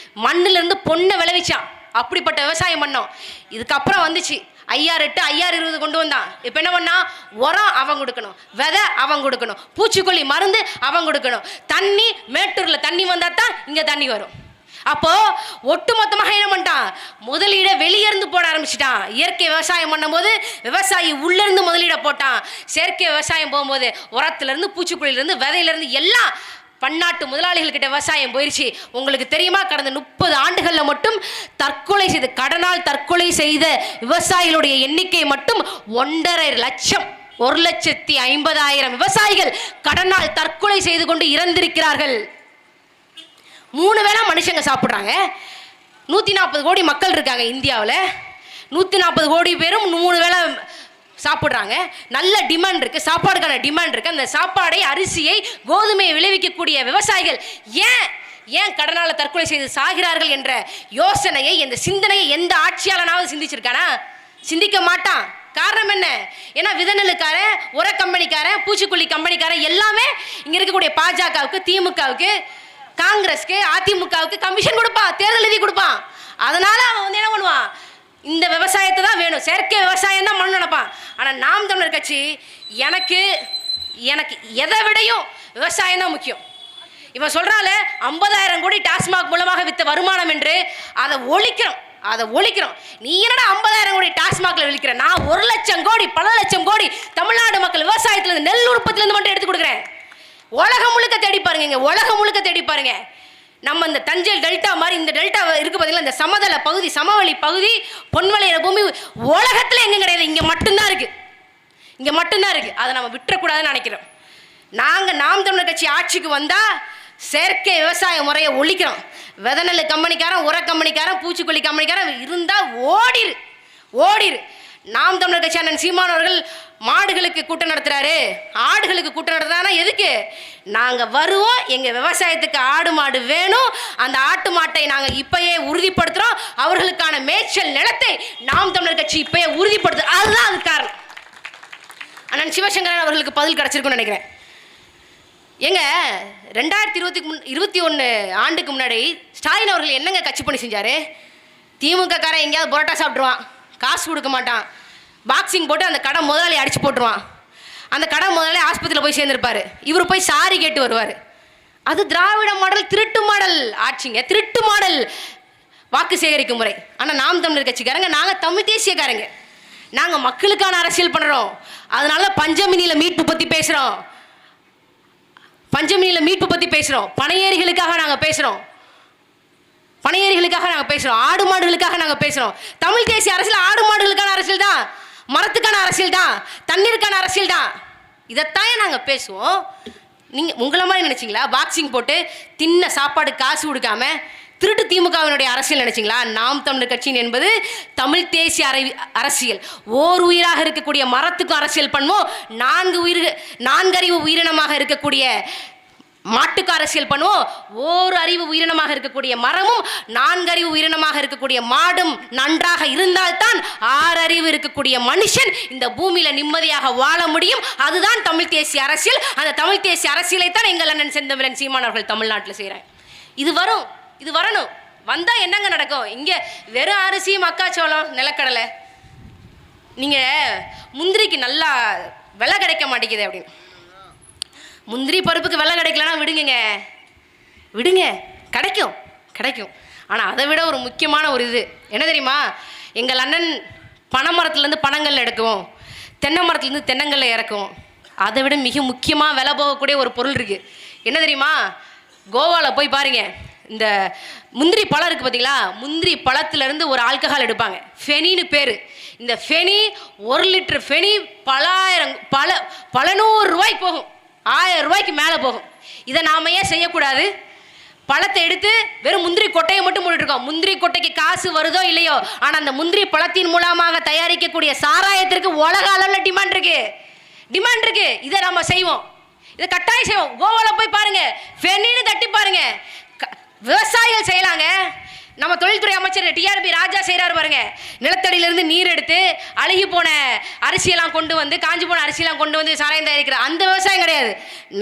மண்ணிலிருந்து பொண்ணை விளைவிச்சான். அப்படிப்பட்ட விவசாயம் பண்ணோம். இதுக்கப்புறம் வந்துச்சு 5008 5020 கொண்டு வந்தான். இப்போ என்ன பண்ணா, உரம் அவன் கொடுக்கணும், விதை அவன் கொடுக்கணும், பூச்சிக்கொல்லி மருந்து அவன் கொடுக்கணும், தண்ணி மேட்டூரில் தண்ணி வந்தால் தான் இங்கே தண்ணி வரும். அப்போது ஒட்டு மொத்தமாக என்ன பண்ணிட்டான், முதலீடை வெளியேருந்து போட ஆரம்பிச்சிட்டான். இயற்கை விவசாயம் பண்ணும்போது விவசாயி உள்ளேருந்து முதலீடை போட்டான். செயற்கை விவசாயம் போகும்போது உரத்துலேருந்து, பூச்சிக்கொல்லியிலேருந்து, விதையிலேருந்து எல்லாம் பன்னாட்டு முதலாளிகள்கிட்ட விவசாயம் போயிடுச்சு. உங்களுக்கு தெரியுமா, கடந்த 30 ஆண்டுகளில் மட்டும் கடனால் தற்கொலை செய்த விவசாயிகளுடைய எண்ணிக்கை மட்டும் 1.5 லட்சம். 1,50,000 விவசாயிகள் கடனால் தற்கொலை செய்து கொண்டு இறந்திருக்கிறார்கள். 3 வேளை மனுஷங்க சாப்பிட்றாங்க. 140 கோடி மக்கள் இருக்காங்க இந்தியாவில். 140 கோடி பேரும் 3 வேளை சாப்பிட்றாங்க. நல்ல டிமாண்ட் இருக்குது, சாப்பாடுக்கான டிமாண்ட் இருக்குது. அந்த சாப்பாடை, அரிசியை, கோதுமையை விளைவிக்கக்கூடிய விவசாயிகள் ஏன் கடனால் தற்கொலை செய்து சாகிறார்கள் என்ற யோசனையை, இந்த சிந்தனையை எந்த ஆட்சியாளனாவது சிந்திச்சிருக்கானா? சிந்திக்க மாட்டான். காரணம் என்ன? ஏன்னா விதநெல்லுக்காரன், உர கம்பெனிக்காரன், பூச்சிக்கொல்லி கம்பெனிக்காரன் எல்லாமே இங்கே இருக்கக்கூடிய பாஜகவுக்கு, திமுகவுக்கு, காங்கிரஸ்க்கு, அதிமுகவுக்கு கமிஷன் கொடுப்பான், தேர்தல் நிதி கொடுப்பான். அதனால அவன் வந்து என்ன பண்ணுவான், இந்த விவசாயத்தை தான் வேணும், செயற்கை விவசாயம் தான் பண்ண நினைப்பான். ஆனால் நாம் தமிழர் கட்சி எனக்கு எதை விடையும் விவசாயம் தான் முக்கியம். இவன் சொல்கிறால 50,000 கோடி டாஸ்மாக் மூலமாக வித்த வருமானம் என்று, அதை ஒழிக்கிறோம். நீ என்னடா 50,000 கோடி டாஸ்மாக்ல விழிக்கிற? நான் 1 லட்சம் கோடி, பல லட்சம் கோடி தமிழ்நாடு மக்கள் விவசாயத்திலிருந்து, நெல் உற்பத்தியிலிருந்து மட்டும் எடுத்து கொடுக்குறேன். உலகம் முழுக்க தேடி பாருங்க. நம்ம இந்த தஞ்சை டெல்டா மாதிரி இந்த டெல்டா இருக்கு பார்த்தீங்களா, இந்த சமதள பகுதி, சமவெளி பகுதி, பொன்வளையிற பூமி உலகத்தில் எங்கே கிடையாது, இங்கே மட்டும்தான் இருக்குது. அதை நம்ம விட்டுறக்கூடாதுன்னு நினைக்கிறோம். நாம் தமிழர் கட்சி ஆட்சிக்கு வந்தால் செயற்கை விவசாய முறையை ஒழிக்கிறோம். விதை நெல் கம்பெனிக்காரன், உர கம்பெனிக்காரன், பூச்சிக்கொல்லி கம்பெனிக்காரன் இருந்தால் ஓடிரு. நாம் தமிழர் கட்சி அண்ணன் சீமான் அவர்கள் மாடுகளுக்கு கூட்டம் நடத்துறாரு, ஆடுகளுக்கு கூட்டம் நடத்துறாருன்னா எதுக்கு? நாங்கள் வருவோம், எங்கள் விவசாயத்துக்கு ஆடு மாடு வேணும், அந்த ஆட்டு மாட்டை நாங்கள் இப்பயே உறுதிப்படுத்துகிறோம், அவர்களுக்கான மேய்ச்சல் நிலத்தை நாம் தமிழர் கட்சி இப்பயே உறுதிப்படுத்து. அதுதான் அது காரணம். அண்ணன் சிவசங்கரன் அவர்களுக்கு பதில் கிடச்சிருக்குன்னு நினைக்கிறேன். எங்க 2021 ஆண்டுக்கு முன்னாடி ஸ்டாலின் அவர்கள் என்னங்க கட்சி பணி செஞ்சார்? திமுக காரன் எங்கேயாவது புரோட்டா சாப்பிட்ருவான், காசு கொடுக்க மாட்டான், பாக்ஸிங் போட்டு அந்த கடை முதலாளி அடித்து போட்டுருவான், அந்த கடை முதலாளி ஆஸ்பத்திரியில் போய் சேர்ந்துருப்பார், இவர் போய் சாரி கேட்டு வருவார். அது திராவிட மாடல், திருட்டு மாடல் ஆட்சிங்க, திருட்டு மாடல் வாக்கு சேகரிக்கும் முறை. ஆனால் நாம் தமிழர் கட்சிக்காரங்க நாங்கள் தமிழ் தேசியக்காரங்க, நாங்கள் மக்களுக்கான அரசியல் பண்ணுறோம். அதனால பஞ்சமினியில் மீட்பு பற்றி பேசுகிறோம், பனையேரிகளுக்காக நாங்கள் பேசுகிறோம், ஆடு மாடுகளுக்காக நாங்கள் பேசுகிறோம். தமிழ் தேசிய அரசியல் ஆடு மாடுகளுக்கான அரசியல் தான், மரத்துக்கான அரசியல் தான், தண்ணீருக்கான அரசியல் தான். இதைத்தான் நாங்கள் பேசுவோம். நீங்கள் உங்களை மாதிரி நினச்சிங்களா? பாக்ஸிங் போட்டு தின்ன சாப்பாடு காசு கொடுக்காம திருட்டு திமுகவினுடைய அரசியல் நினைச்சிங்களா? நாம் தமிழர் கட்சியின் என்பது தமிழ் தேசிய அரசியல். ஓர் உயிராக இருக்கக்கூடிய மரத்துக்கும் அரசியல் பண்ணுவோம், 4 அறிவு உயிரினமாக இருக்கக்கூடிய மாட்டுக்கு அரசியல் பண்ணுவோம், ஓர் அறிவு உயிரினமாக இருக்கக்கூடிய மரமும் 4 அறிவு உயிரினமாக இருக்கக்கூடிய மாடும் நன்றாக இருந்தால்தான் 6 அறிவு இருக்கக்கூடிய மனுஷன் இந்த பூமியில நிம்மதியாக வாழ முடியும். அதுதான் தமிழ் தேசிய அரசியல். அந்த தமிழ் தேசிய அரசியலை தான் எங்கள் அண்ணன் செந்தமிழன் சீமான் அவர்கள் தமிழ்நாட்டில் செய்கிறாங்க. இது வரணும். வந்தால் என்னங்க நடக்கும்? இங்கே வெறும் அரிசி, மக்காச்சோளம், நிலக்கடலை. நீங்கள் முந்திரிக்கு நல்லா விலை கிடைக்க மாட்டேங்குது அப்படின்னு, முந்திரி பருப்புக்கு விலை கிடைக்கலன்னா விடுங்க, கிடைக்கும். ஆனால் அதை விட ஒரு முக்கியமான ஒரு இது என்ன தெரியுமா? எங்கள் அண்ணன் பனை மரத்துலேருந்து பனங்கல் எடுக்குவோம், தென்னை மரத்துலேருந்து தென்னங்கல்ல இறக்குவோம். அதை விட மிக முக்கியமாக விலை போகக்கூடிய ஒரு பொருள் இருக்குது. என்ன தெரியுமா? கோவாவில் போய் பாருங்க, இந்த முந்திரி பழம் இருக்குது பார்த்தீங்களா, முந்திரி பழத்துலேருந்து ஒரு ஆல்கஹால் எடுப்பாங்க, ஃபெனின்னு பேர். இந்த ஃபெனி 1 லிட்டர் ஃபெனி பல 100 ரூபாய்க்கு போகும், 1000 ரூபாய்க்கு மேலே போகும். இதை நாம ஏன் செய்யக்கூடாது? பழத்தை எடுத்து வெறும் முந்திரி கொட்டையை மட்டும் போட்டுருக்கோம். முந்திரி கொட்டைக்கு காசு வருதோ இல்லையோ, ஆனால் அந்த முந்திரி பழத்தின் மூலமாக தயாரிக்கக்கூடிய சாராயத்திற்கு உலக அளவில் டிமாண்ட் இருக்கு. இதை நம்ம செய்வோம், இதை கட்டாயம் செய்வோம். கோவாவில் போய் பாருங்க, ஃபெனின்னு தட்டி பாருங்க, விவசாயிகள் செய்யலாங்க. நம்ம தொழில்துறை அமைச்சர் டிஆர்பி ராஜா செய்கிறாரு பாருங்க, நிலத்தடியிலிருந்து நீர் எடுத்து அழுகி போன அரிசியெல்லாம் கொண்டு வந்து, காஞ்சி போன அரிசியெல்லாம் கொண்டு வந்து சாராயம் தயாரிக்கிற அந்த விவசாயம் கிடையாது.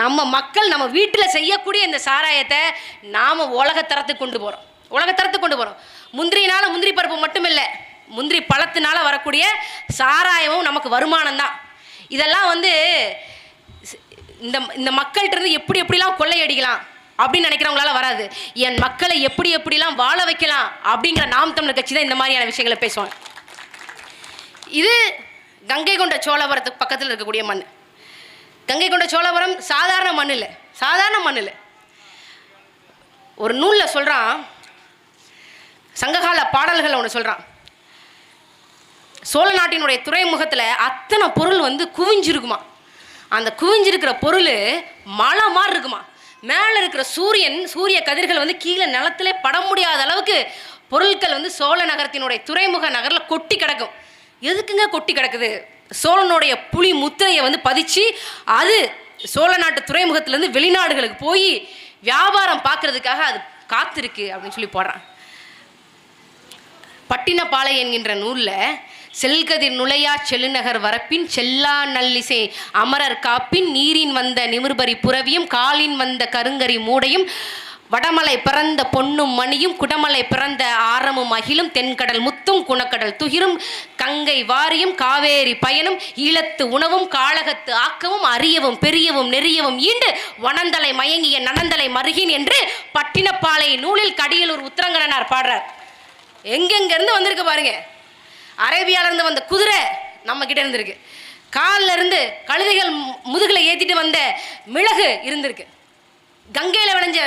நம்ம மக்கள் நம்ம வீட்டில் செய்யக்கூடிய இந்த சாராயத்தை நாம் உலகத்தரத்துக்கு கொண்டு போகிறோம். முந்திரினால முந்திரி பருப்பு மட்டும் இல்லை, முந்திரி பழத்தினால வரக்கூடிய சாராயமும் நமக்கு வருமானம் தான். இதெல்லாம் வந்து இந்த மக்கள்கிட்ட இருந்து எப்படிலாம் கொள்ளையடிக்கலாம் அப்படின்னு நினைக்கிறவங்களால வராது. என் மக்களை எப்படிலாம் வாழ வைக்கலாம் அப்படிங்கிற நாம் தமிழர் கட்சி தான் இந்த மாதிரியான விஷயங்களை பேசுவாங்க. இது கங்கை கொண்ட சோழபுரத்துக்கு பக்கத்தில் இருக்கக்கூடிய மண். கங்கை கொண்ட சோழபுரம் சாதாரண மண் இல்லை. ஒரு நூலில் சொல்கிறான், சங்ககால பாடல்கள் ஒன்று சொல்கிறான், சோழ நாட்டினுடைய துறைமுகத்தில் அத்தனை பொருள் வந்து குவிஞ்சிருக்குமா. அந்த குவிஞ்சிருக்கிற பொருள் மலை மாதிரி இருக்குமா. மேலே இருக்கிற சூரிய கதிர்கள் வந்து கீழே நிலத்திலே பட முடியாத அளவுக்கு பொருட்கள் வந்து சோழ நகரத்தினுடைய துறைமுக நகரில் கொட்டி கிடக்கும். எதுக்குங்க கொட்டி கிடக்குது? சோழனுடைய புலி முத்திரையை வந்து பதிச்சு அது சோழ நாட்டு துறைமுகத்திலேருந்து வெளிநாடுகளுக்கு போய் வியாபாரம் பார்க்கறதுக்காக அது காத்திருக்கு அப்படின்னு சொல்லி போடுறான். பட்டினப்பாலை என்கின்ற நூலில் செல்கதிர் நுழையா செல்லுநகர் வரப்பின் செல்லா நல்லிசை அமரர் காப்பின் நீரின் வந்த நிமிர்பரி புறவியும் காலின் வந்த கருங்கரி மூடையும் வடமலை பிறந்த பொன்னும் மணியும் குடமலை பிறந்த ஆரமும் அகிலும் தென்கடல் முத்தும் குணக்கடல் துகிரும் கங்கை வாரியும் காவேரி பயனும் ஈழத்து உணவும் காழகத்து ஆக்கமும் அரியவும் பெரியவும் நெறியவும் ஈண்டு வனந்தலை மயங்கிய நனந்தலை மருகின் என்று பட்டினப்பாலை நூலில் கடியலூர் உத்தரங்கனார் பாடுறார். எங்கெங்கிருந்து வந்திருக்கு பாருங்க. அரேபியாவிலேருந்து வந்த குதிரை நம்ம கிட்ட இருந்திருக்கு, காலில் இருந்து கழுதைகள் முதுகில் ஏற்றிட்டு வந்த மிளகு இருந்திருக்கு, கங்கையில் விளைஞ்ச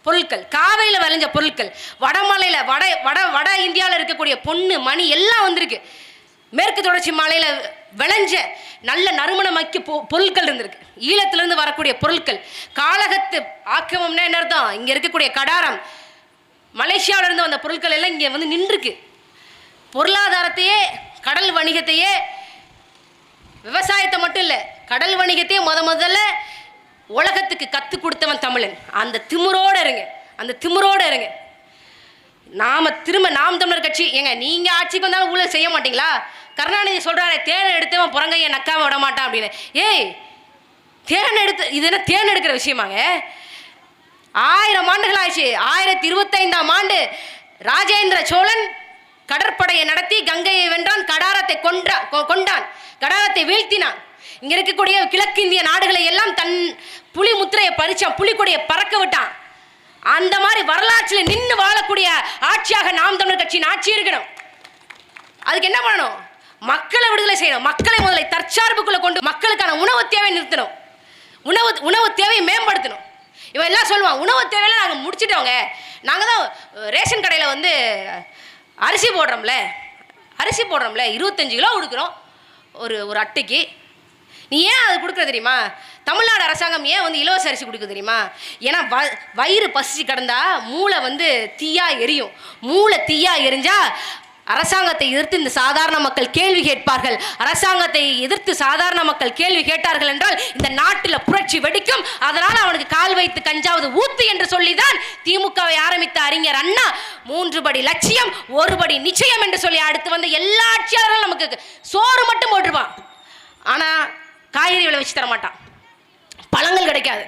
பொருட்கள், காவையில் விளைஞ்ச பொருட்கள், வடமலையில் வட இந்தியாவில் இருக்கக்கூடிய பொண்ணு மணி எல்லாம் வந்திருக்கு, மேற்கு தொடர்ச்சி மலையில் விளைஞ்ச நல்ல நறுமணமாக்கிய பொருட்கள் இருந்திருக்கு. ஈழத்திலிருந்து வரக்கூடிய பொருட்கள். காளகத்து ஆக்கிரமம்னா என்ன அர்த்தம்? இங்கே இருக்கக்கூடிய கடாரம், மலேசியாவிலிருந்து வந்த பொருட்கள் எல்லாம் இங்கே வந்து நின்றுருக்கு. பொருளாதாரத்தையே, கடல் வணிகத்தையே, விவசாயத்தை மட்டும் இல்லை, கடல் வணிகத்தையே முதல்ல உலகத்துக்கு கற்றுக் கொடுத்தவன் தமிழன். அந்த திமிரோடு இருங்க, அந்த திமிரோடு இருங்க. திரும்ப நாம் தமிழர் கட்சி ஏங்க, நீங்கள் ஆட்சிக்கு வந்தாலும் ஊழல் செய்ய மாட்டீங்களா? கருணாநிதி சொல்கிறாரு, தேனை எடுத்தவன் புறங்கையை நக்காம விட மாட்டான் அப்படின்னு. ஏய், தேன் எடுத்து இது என்ன தேன் எடுக்கிற விஷயமாங்க? 1000 ஆண்டுகள் ஆயிடுச்சு. 1025ஆம் ஆண்டு ராஜேந்திர சோழன் கடற்படையை நடத்தி கங்கையை வென்றான், கடாரத்தை கொண்டான், கடாரத்தை வீழ்த்தினான். இங்க இருக்கக்கூடிய கிழக்கிந்திய நாடுகளை எல்லாம் தன் புலி முத்திரையை பறிச்சான், புலிக்கொடியை பறக்க விட்டான். அந்த மாதிரி வரலாற்றில் நின்று வாழக்கூடிய ஆட்சியாக நாம் தமிழர் கட்சியின் ஆட்சி இருக்கணும். அதுக்கு என்ன பண்ணணும்? மக்களை விடுதலை செய்யணும். மக்களை முதல்ல தற்சார்புக்குள்ள கொண்டு மக்களுக்கான உணவு தேவை நிறுத்தணும். உணவு தேவையை மேம்படுத்தணும். இவன் எல்லாம் சொல்லுவான், உணவு தேவையெல்லாம் நாங்கள் முடிச்சிட்டோங்க, நாங்கள் தான் ரேஷன் கடையில் வந்து அரிசி போடுறோம்ல 25 கிலோ கொடுக்குறோம் ஒரு அட்டைக்கு. நீ ஏன் அது கொடுக்குற தெரியுமா? தமிழ்நாடு அரசாங்கம் ஏன் வந்து இலவச அரிசி கொடுக்க தெரியுமா? ஏன்னா வயிறு பசிச்சு கிடந்தா மூளை வந்து தீயா எரியும். மூளை தீயா எரிஞ்சா அரசாங்கத்தை எதிர்த்து இந்த சாதாரண மக்கள் கேள்வி கேட்பார்கள். அரசாங்கத்தை எதிர்த்து சாதாரண மக்கள் கேள்வி கேட்டார்கள் என்றால் இந்த நாட்டில் புரட்சி வெடிக்கும். அதனால் அவனுக்கு கால் வைத்து கஞ்சாவது ஊத்து என்று சொல்லிதான் திமுகவை ஆரம்பித்த அறிஞர் அண்ணா 3 படி லட்சியம் 1 படி நிச்சயம் என்று சொல்லி அடுத்து வந்த எல்லா ஆட்சியாளர்களும் நமக்கு சோறு மட்டும் போட்டுருவான். ஆனால் காய்கறி விளைவிச்சு தர மாட்டான், பழங்கள் கிடைக்காது.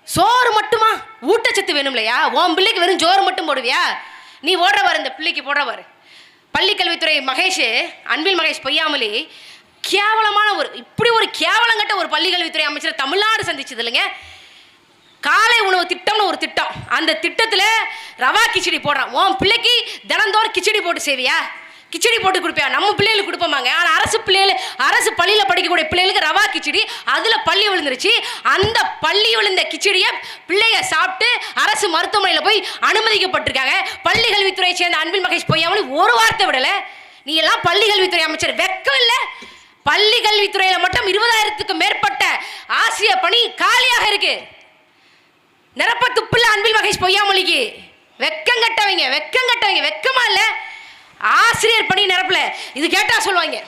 சோறு மட்டுமா? ஊட்டச்சத்து வேணும் இல்லையா? உன் பிள்ளைக்கு வெறும் சோறு மட்டும் போடுவியா? நீ ஓடுறவாரு, இந்த பிள்ளைக்கு போடுறவாரு. பள்ளிக்கல்வித்துறை மகேஷ், அன்பில் மகேஷ் பொய்யாமலி கேவலமான இப்படி ஒரு கேவலங்கட்ட ஒரு பள்ளிக்கல்வித்துறை அமைச்சர் தமிழ்நாடு சந்திச்சது இல்லைங்க. காலை உணவு திட்டம்னு ஒரு திட்டம், அந்த திட்டத்தில் ரவா கிச்சடி போடுறான். உன் பிள்ளைக்கு தினந்தோறும் கிச்சடி போட்டு செய்வியா? கிச்சடி போட்டு கொடுப்பியா? நம்ம பிள்ளைகளுக்கு கொடுப்போமாங்க. ஆனால் அரசு பள்ளியில் படிக்கக்கூடிய பிள்ளைகளுக்கு ரவா கிச்சடி, அதில் பள்ளி விழுந்துருச்சு. அந்த பள்ளி விழுந்த கிச்சடியை பிள்ளைய சாப்பிட்டு அரசு மருத்துவமனையில் போய் அனுமதிக்கப்பட்டிருக்காங்க. பள்ளி கல்வித்துறையை சேர்ந்த அன்பில் மகேஷ் பொய்யாமலி ஒரு வார்த்தை விடலை. நீ எல்லாம் பள்ளி கல்வித்துறை அமைச்சர், வெக்கம் இல்லை? பள்ளி கல்வித்துறையில் மட்டும் 20,000க்கும் மேற்பட்ட ஆசிரியர் பணி காலியாக இருக்கு. நிரப்ப துப்பில்ல அன்பில் மகேஷ் பொய்யாமலிக்கு. வெக்கம் கட்டவங்க, வெக்கமா இல்லை? ஆசிரியர் பணி நிரப்பல. இது கேட்டா சொல்லுவாங்க,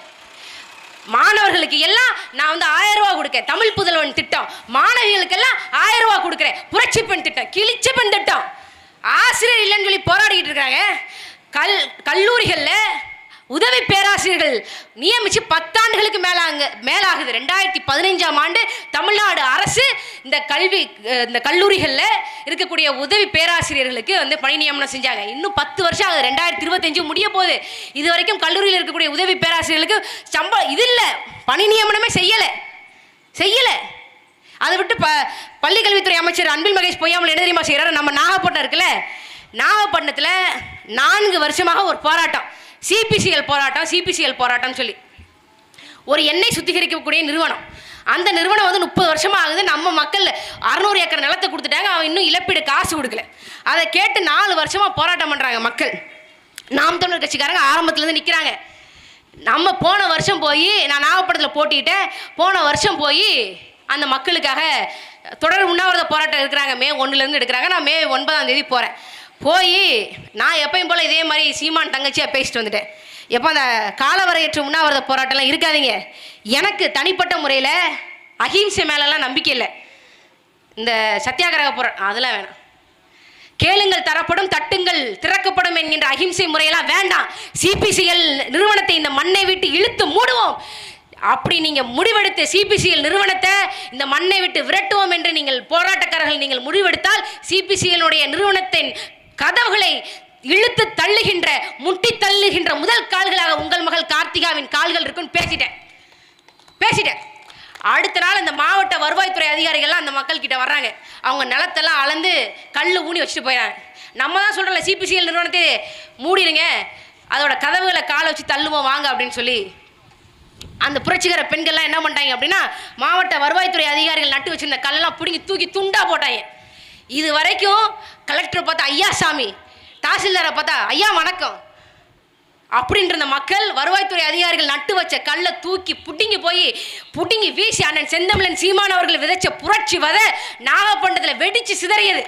மாணவர்களுக்கு எல்லாம் நான் வந்து 1000 ரூபா கொடுக்கேன், தமிழ் புதல்வன் திட்டம், மாணவிகளுக்கு எல்லாம் 1000 ரூபா கொடுக்குறேன், புரட்சி பெண் திட்டம், கிழிச்ச பெண் திட்டம். ஆசிரியர் இல்லைன்னு சொல்லி போராடிட்டு இருக்காங்க. கல்லூரிகளில் உதவி பேராசிரியர்கள் நியமித்து 10 ஆண்டுகளுக்கு மேலாகுது. 2015ஆம் ஆண்டு தமிழ்நாடு அரசு இந்த கல்லூரிகளில் இருக்கக்கூடிய உதவி பேராசிரியர்களுக்கு வந்து பணி நியமனம் செஞ்சாங்க. இன்னும் 10 வருஷம் ஆகுது, 2025 முடிய போகுது. இது வரைக்கும் கல்லூரியில் இருக்கக்கூடிய உதவி பேராசிரியர்களுக்கு சம்பளம் இது இல்லை, பணி நியமனமே செய்யலை. அதை விட்டு பள்ளிக்கல்வித்துறை அமைச்சர் அன்பில் மகேஷ் பொய்யாமல் என்ன தெரியுமா செய்கிறாரு? நம்ம நாகப்பட்டினம் இருக்குல்ல, நாகப்பட்டினத்தில் 4 வருஷமாக ஒரு போராட்டம், சிபிசிஎல் போராட்டம் சொல்லி ஒரு எண்ணெய் சுத்திகரிக்கக்கூடிய நிறுவனம். அந்த நிறுவனம் வந்து 30 வருஷமாக ஆகுது. நம்ம மக்கள் 600 ஏக்கர் நிலத்தை கொடுத்துட்டாங்க, அவன் இன்னும் இழப்பீடு காசு கொடுக்கல. அதை கேட்டு 4 வருஷமாக போராட்டம் பண்ணுறாங்க மக்கள். நாம் தமிழர் கட்சிக்காரங்க ஆரம்பத்துலேருந்து நிற்கிறாங்க. நம்ம போன வருஷம் போய், நான் நாகப்பட்டினத்தில் போட்டிக்கிட்டேன், போன வருஷம் போய் அந்த மக்களுக்காக தொடர் உண்ணாவிரத போராட்டம் இருக்கிறாங்க. மே 1 எடுக்கிறாங்க. நான் மே 9 போகிறேன். போய் நான் எப்பயும் போல் இதே மாதிரி சீமான் தங்கச்சியாக பேசிட்டு வந்துட்டேன். எப்போ அந்த காலவரையற்ற உண்ணாவிரத போராட்டம்லாம் இருக்காதீங்க. எனக்கு தனிப்பட்ட முறையில் அஹிம்சை மேலெல்லாம் நம்பிக்கை இல்லை. இந்த சத்தியாகிரக போராட்டம் அதெல்லாம் வேணாம். கேளுங்கள் தரப்படும், தட்டுங்கள் திறக்கப்படும் என்கின்ற அஹிம்சை முறையெல்லாம் வேண்டாம். சிபிசிஎல் நிறுவனத்தை இந்த மண்ணை விட்டு இழுத்து மூடுவோம். அப்படி நீங்கள் முடிவெடுத்து சிபிசிஎல் நிறுவனத்தை இந்த மண்ணை விட்டு விரட்டுவோம் என்று நீங்கள் போராட்டக்காரர்கள் நீங்கள் முடிவெடுத்தால் சிபிசிஎல்னுடைய நிறுவனத்தின் கதவுகளை இழுத்து தள்ளுகின்ற, முட்டி தள்ளுகின்ற முதல் கால்களாக உங்கள் மகள் கார்த்திகாவின் கால்கள் இருக்குன்னு பேசிட்டேன். அடுத்த நாள் இந்த மாவட்ட வருவாய்த்துறை அதிகாரிகள்லாம் அந்த மக்கள் கிட்ட வர்றாங்க. அவங்க நிலத்தெல்லாம் அளந்து கல் ஊனி வச்சுட்டு போயிடறாங்க. நம்ம தான் சொல்கிறோம்ல, சிபிசிஎல் நிறுவனத்தை மூடிடுங்க, அதோட கதவுகளை காலை வச்சு தள்ளுவோம் வாங்க அப்படின்னு சொல்லி. அந்த புரட்சிகர பெண்கள்லாம் என்ன பண்ணிட்டாங்க அப்படின்னா, மாவட்ட வருவாய்த்துறை அதிகாரிகள் நட்டு வச்சிருந்த கல்லெல்லாம் பிடிங்கி தூக்கி துண்டா போட்டாங்க. இது வரைக்கும் கலெக்டரை பார்த்தா ஐயா சாமி, தாசில்தாரை பார்த்தா ஐயா வணக்கம், அப்படின்ற அந்த மக்கள் வருவாய்த்துறை அதிகாரிகள் நட்டு வச்ச கல்லை தூக்கி புட்டிங்கி வீசி அண்ணன் செந்தமிழன் சீமான் அவர்கள் விதைச்ச புரட்சி நாகப்பட்டினத்தில் வெடிச்சு சிதறியது.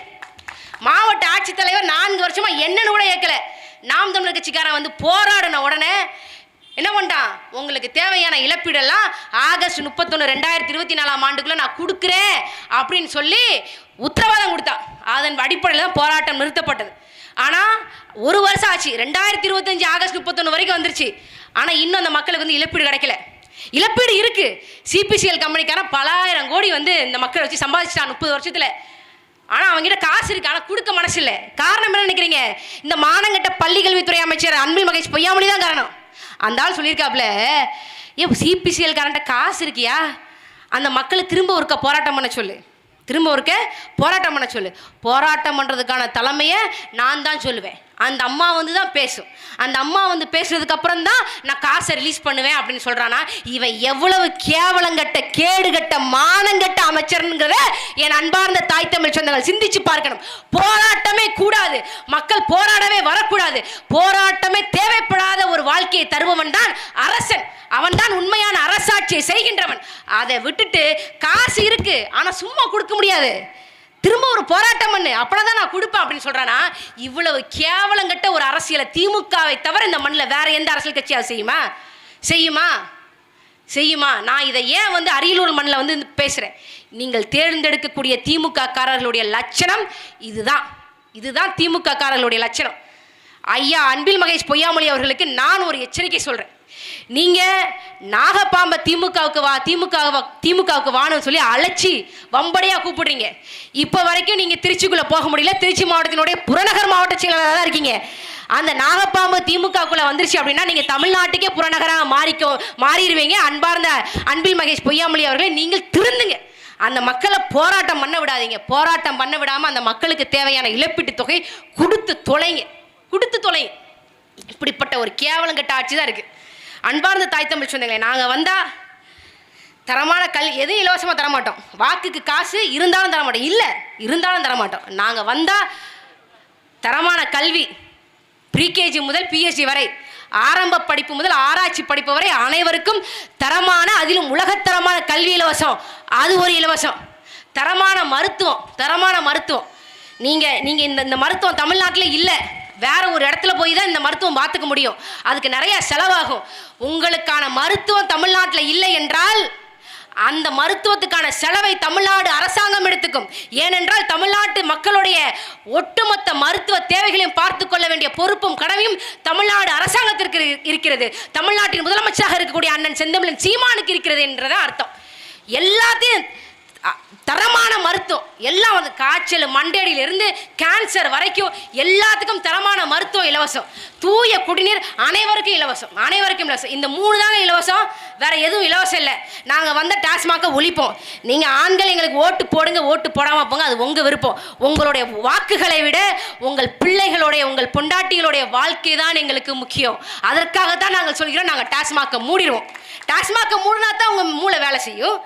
மாவட்ட ஆட்சித்தலைவர் 4 வருஷமா என்னன்னு கூட கேட்கல. நாம் தமிழர் கட்சிக்காரன் வந்து போராடின உடனே என்ன பண்ணிட்டான், உங்களுக்கு தேவையான இழப்பீடெல்லாம் ஆகஸ்ட் 31, 2024 ஆண்டுக்குள்ள நான் கொடுக்குறேன் அப்படின்னு சொல்லி உத்தரவாதம் கொடுத்தான். அதன் அடிப்படையில் தான் போராட்டம் நிறுத்தப்பட்டது. ஆனால் 1 வருஷம் ஆச்சு, 2025 ஆகஸ்ட் 31 வரைக்கும் வந்துருச்சு. ஆனால் இன்னும் அந்த மக்களுக்கு வந்து இழப்பீடு கிடைக்கல. இழப்பீடு இருக்கு. சிபிசிஎல் கம்பெனிக்காரன் பலாயிரம் கோடி வந்து இந்த மக்களை வச்சு சம்பாதிச்சிட்டான் 30 வருஷத்துல. ஆனால் அவங்ககிட்ட காசு இருக்கு, ஆனால் கொடுக்க மனசு இல்லை. காரணம் என்ன நினைக்கிறீங்க? இந்த மானங்கட்ட பள்ளி கல்வித்துறை அமைச்சர் அன்பில் மகேஷ் பொய்யாமொழி தான் காரணம். அந்த ஆள் சொல்லியிருக்காப்புல, சிபிசிஎல் காரன்ட்ட காசு இருக்கியா, அந்த மக்களை திரும்ப ஒருக்க போராட்டம் பண்ண சொல்லு, போராட்டம் பண்ணுறதுக்கான தலைமையை நான் தான் சொல்லுவேன். அந்த அம்மா வந்து தான் பேசும். அந்த அம்மா வந்து பேசுறதுக்கு அப்புறம் தான் நான் காசை ரிலீஸ் பண்ணுவேன் அப்படின்னு சொல்றானா. இவன் எவ்வளவு கேவலங்கட்ட கேடுகட்ட மானங்கட்ட அமைச்சர்ங்கிறத என் அன்பார்ந்த தாய் தமிழ் சொந்தங்கள் சிந்திச்சு பார்க்கணும். போராட்டமே கூடாது, மக்கள் போராடவே வரக்கூடாது, போராட்டமே தேவைப்படாத ஒரு வாழ்க்கையை தருபவன் தான் அரசன். அவன் தான் உண்மையான அரசாட்சியை செய்கின்றவன். அதை விட்டுட்டு காசு இருக்கு ஆனா சும்மா கொடுக்க முடியாது, திரும்ப ஒரு போராட்டம் பண்ணு அப்பதான் நான் கொடுப்பேன் அப்படின்னு சொல்றானா. இவ்வளவு கேவலங்கட்ட ஒரு அரசியலை திமுகவை தவிர இந்த மண்ணில் வேற எந்த அரசியல் கட்சியாவது செய்யுமா? நான் இதை ஏன் வந்து அரியலூர் மண்ணில் வந்து பேசுறேன். நீங்கள் தேர்ந்தெடுக்கக்கூடிய திமுக காரர்களுடைய லட்சணம் இதுதான் திமுக காரர்களுடைய லட்சணம். ஐயா அன்பில் மகேஷ் பொய்யாமொழி அவர்களுக்கு நான் ஒரு எச்சரிக்கை சொல்றேன். நீங்க நாகப்பாம்பை திமுகவுக்கு வான்னு சொல்லி அழைச்சி வம்படியா கூப்பிடுறீங்க. இப்ப வரைக்கும் நீங்க திருச்சிக்குள்ள போக முடியல. திருச்சி மாவட்டத்தினுடைய புறநகர் மாவட்ட செயலாளராக தான் இருக்கீங்க. அந்த நாகப்பாம்பு திமுகக்குள்ள வந்துருச்சு அப்படின்னா நீங்க தமிழ்நாட்டுக்கே புறநகராக மாறிடுவீங்க. அன்பார்ந்த அன்பில் மகேஷ் பொய்யாமொழி அவர்களை நீங்கள் திருந்துங்க. அந்த மக்களை போராட்டம் பண்ண விடாதீங்க. போராட்டம் பண்ண விடாம அந்த மக்களுக்கு தேவையான இழப்பீட்டு தொகை கொடுத்து தொலைங்க. இப்படிப்பட்ட ஒரு கேவலங்கட்ட ஆட்சி தான் இருக்கு. அன்பார்ந்த தாய் தமிழ் சொந்தங்களே, நாங்கள் வந்தால் தரமான எதுவும் இலவசமாக தரமாட்டோம். வாக்குக்கு காசு இருந்தாலும் தரமாட்டோம். நாங்கள் வந்தால் தரமான கல்வி, ப்ரீகேஜி முதல் பிஎஸ்சி வரை, ஆரம்ப படிப்பு முதல் ஆராய்ச்சி படிப்பு வரை அனைவருக்கும் தரமான, அதிலும் உலகத்தரமான கல்வி இலவசம், அது ஒரு இலவசம். தரமான மருத்துவம். நீங்கள் இந்த மருத்துவம் தமிழ்நாட்டில் இல்லை, வேற ஒரு இடத்துல போய் தான் இந்த மருத்துவம் பார்த்துக்க முடியும். அதுக்கு நிறைய செலவாகும். உங்களுக்கான மருத்துவம் தமிழ்நாட்டில் இல்லை என்றால் அந்த மருத்துவத்துக்கான செலவை தமிழ்நாடு அரசாங்கம் எடுத்துக்கும். ஏனென்றால் தமிழ்நாட்டு மக்களுடைய ஒட்டுமொத்த மருத்துவ தேவைகளையும் பார்த்து கொள்ள வேண்டிய பொறுப்பும் கடமையும் தமிழ்நாடு அரசாங்கத்திற்கு இருக்கிறது. தமிழ்நாட்டின் முதலமைச்சராக இருக்கக்கூடிய அண்ணன் செந்தமிழன் சீமானுக்கு இருக்கிறது என்றதான் அர்த்தம். எல்லாத்தையும் தரமான மருத்துவம், எல்லாம் வந்து காய்ச்சல் மண்டேடியிலிருந்து கேன்சர் வரைக்கும் எல்லாத்துக்கும் தரமான மருத்துவம் இலவசம். தூய குடிநீர் அனைவருக்கும் இலவசம். இந்த 3 தாங்க இலவசம், வேற எதுவும் இலவசம் இல்லை. நாங்கள் வந்த டாஸ்மாக ஒழிப்போம். நீங்கள் ஆண்கள் எங்களுக்கு ஓட்டு போடுங்க, ஓட்டு போடாமல் போங்க, அது உங்கள் விருப்பம். உங்களுடைய வாக்குகளை விட உங்கள் பிள்ளைகளுடைய, உங்கள் பொண்டாட்டிகளுடைய வாழ்க்கை தான் எங்களுக்கு முக்கியம். அதற்காகத்தான் நாங்கள் சொல்கிறோம், நாங்கள் டாஸ்மாக மூடிடுவோம். டாஸ்மாக மூடினா தான் உங்கள் மூளை வேலை செய்யும்.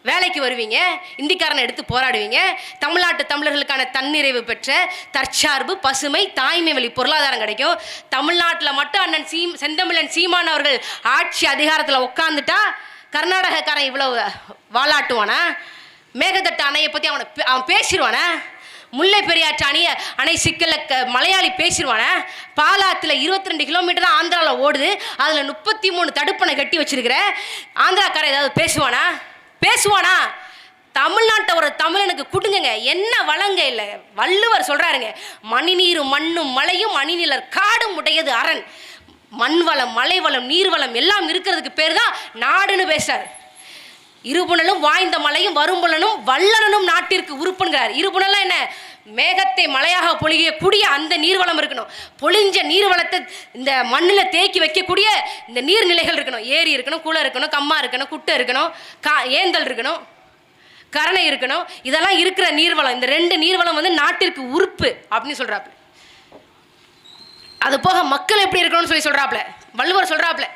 வேலைக்கு வருவீங்க, இந்திக்காரனை எடுத்து போராடுவீங்க. தமிழ்நாட்டு தமிழர்களுக்கான தன்னிறைவு பெற்ற தற்சார்பு, பசுமை, தாய்மை வழி பொருளாதாரம் கிடைக்கும். தமிழ்நாட்டில் மட்டும் அண்ணன் செந்தமிழன் சீமான் அவர்கள் ஆட்சி அதிகாரத்தில் உட்காந்துட்டா கர்நாடகக்காரன் இவ்வளவு வாலாட்டுவானா? மேகதட்டு அணையை பற்றி அவன் பேசிடுவானா? முல்லை பெரியாற்று அணை சிக்கல மலையாளி பேசிடுவானே? பாலாத்தில் 22 கிலோமீட்டர் தான் ஆந்திராவில் ஓடுது, அதில் 33 தடுப்பணை கட்டி வச்சிருக்கிற ஆந்திராக்காரன் ஏதாவது பேசுவானா? தமிழ்நாட்டை ஒரு தமிழனுக்கு கொடுங்க. என்ன வளங்க இல்லை? வள்ளுவர் சொல்றாருங்க, மணிநீரும் மண்ணும் மலையும் அணிநிலர் காடும் உடையது அரண். மண்வளம், மலைவளம், நீர்வளம் எல்லாம் இருக்கிறதுக்கு பேர் தான் நாடுன்னு பேசுறாரு. இருபுணலும் வாய்ந்த மலையும் வரும்புலனும் வல்லனும் நாட்டிற்கு உறுப்புங்கிறார். இருபுணலாம் என்ன? மேகத்தை மலையாக பொழியக்கூடிய அந்த நீர்வளம் இருக்கணும். பொழிஞ்ச நீர்வளத்தை இந்த மண்ணில் தேக்கி வைக்கக்கூடிய இந்த நீர்நிலைகள் இருக்கணும். ஏரி இருக்கணும், குளம் இருக்கணும், கம்மா இருக்கணும், குட்டை இருக்கணும், ஏந்தல் இருக்கணும், கரணை இருக்கணும். இதெல்லாம் இருக்கிற நீர்வளம். இந்த 2 நீர்வளம் வந்து நாட்டிற்கு உறுப்பு அப்படின்னு சொல்றாப்புல. அது போக மக்கள் எப்படி இருக்கணும்னு சொல்றாப்புல. வள்ளுவர் சொல்றாப்புல,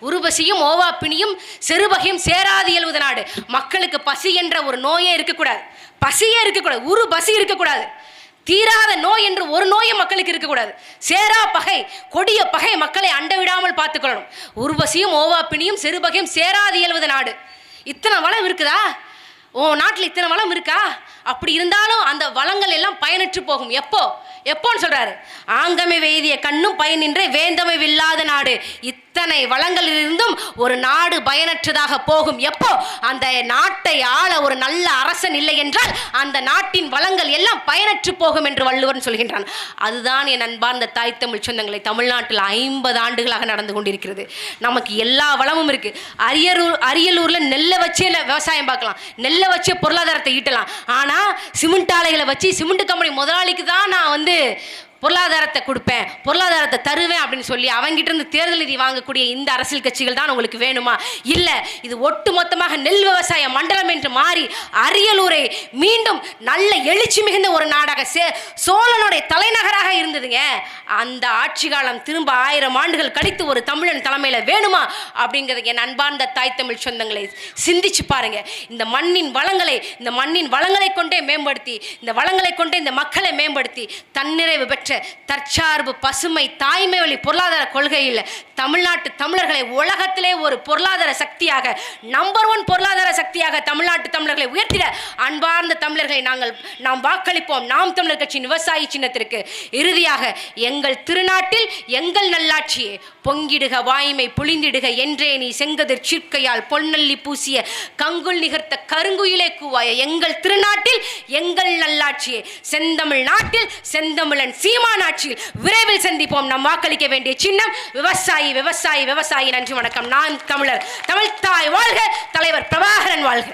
உருபசியும் ஓவா பிணியும் செருபகையும் சேராது இயல்வது நாடு. மக்களுக்கு பசி என்ற ஒரு நோயே இருக்கக்கூடாது, பசியே இருக்கக்கூடாது, பசி இருக்கக்கூடாது. தீராத நோய் என்று ஒரு நோயும் மக்களுக்கு இருக்கக்கூடாது. சேரா பகை, கொடிய பகை மக்களை அண்ட விடாமல் பார்த்துக்கொள்ளணும். உருவசியும் ஓவாப்பினியும் செருபகையும் சேராது இயல்வது நாடு. இத்தனை வளம் இருக்குதா? நாட்டில் இத்தனை வளம் இருக்கா? அப்படி இருந்தாலும் அந்த வளங்கள் எல்லாம் பயனற்று போகும். எப்போன்னு சொல்றாரு, ஆங்கமை வெய்திய கண்ணும் பயனின்றே வேந்தமை இல்லாத நாடு. இத்தனை வளங்கள் இருந்தும் ஒரு நாடு பயனற்றதாக போகும். எப்போ அந்த நாட்டை ஆள ஒரு நல்ல அரசன் இல்லை என்றால் அந்த நாட்டின் வளங்கள் எல்லாம் பயனற்று போகும் என்று வள்ளுவர் சொல்கின்றான். அதுதான் என் அன்பார்ந்த தாய் தமிழ் சொந்தங்களை, தமிழ்நாட்டில் 50 ஆண்டுகளாக நடந்து கொண்டிருக்கிறது. நமக்கு எல்லா வளமும் இருக்கு. அரியலூர்ல நெல்லை வச்சே விவசாயம் பார்க்கலாம், நெல்லை வச்சே பொருளாதாரத்தை ஈட்டலாம். ஆனா சிமெண்ட் ஆலைகளை வச்சு சிமெண்ட் கம்பெனி முதலாளிக்கு தான் நான் பொருளாதாரத்தை கொடுப்பேன், பொருளாதாரத்தை தருவேன் அப்படின்னு சொல்லி அவங்கிட்ட இருந்து தேர்தல் நிதி வாங்கக்கூடிய இந்த அரசியல் கட்சிகள் தான் உங்களுக்கு வேணுமா? இல்லை, இது ஒட்டுமொத்தமாக நெல் விவசாய மண்டலம் என்று மாறி அரியலூரை மீண்டும் நல்ல எழுச்சி மிகுந்த ஒரு நாடாக சோழனுடைய தலைநகராக இருந்ததுங்க. அந்த ஆட்சி காலம் திரும்ப 1000 ஆண்டுகள் கழித்து ஒரு தமிழன் தலைமையில் வேணுமா அப்படிங்கிறது என் அன்பார்ந்த தாய் தமிழ் சொந்தங்களை சிந்திச்சு பாருங்க. இந்த மண்ணின் வளங்களை கொண்டே மேம்படுத்தி, இந்த வளங்களை கொண்டே இந்த மக்களை மேம்படுத்தி தன்னிறைவு பெற்ற தற்சார்பு பசுமை தாய்மை வழி பொருளாதார கொள்கையில் தமிழ்நாட்டு தமிழர்களை உலகத்திலே ஒரு பொருளாதார சக்தியாக, நம்பர் 1 பொருளாதார சக்தியாக தமிழ்நாட்டு தமிழர்களை உயர்த்திட அன்பார்ந்த தமிழர்களை நாம் வாக்களிப்போம் நாம் தமிழர் கட்சியின் விவசாயி சின்னத்திற்கு. இறுதியாக, எங்கள் திருநாட்டில் எங்கள் நல்லாட்சியே பொங்கிடுக வாய்மை புளிந்திடுக என்றே நீ செங்கதிர் சிற்கையால் பொன்னல்லி பூசிய கங்குல் நிகர்த்த கருங்குயிலே கூவாய. எங்கள் திருநாட்டில் எங்கள் நல்லாட்சியே, செந்தமிழ் நாட்டில் செந்தமிழன் சீமானாட்சியில் விரைவில் சந்திப்போம். நம் வாக்களிக்க வேண்டிய சின்னம் விவசாயி, விவசாயி, விவசாயி. நன்றி, வணக்கம். நான் தமிழர், தமிழ் தாய் வாழ்க, தலைவர் பிரபாகரன் வாழ்க.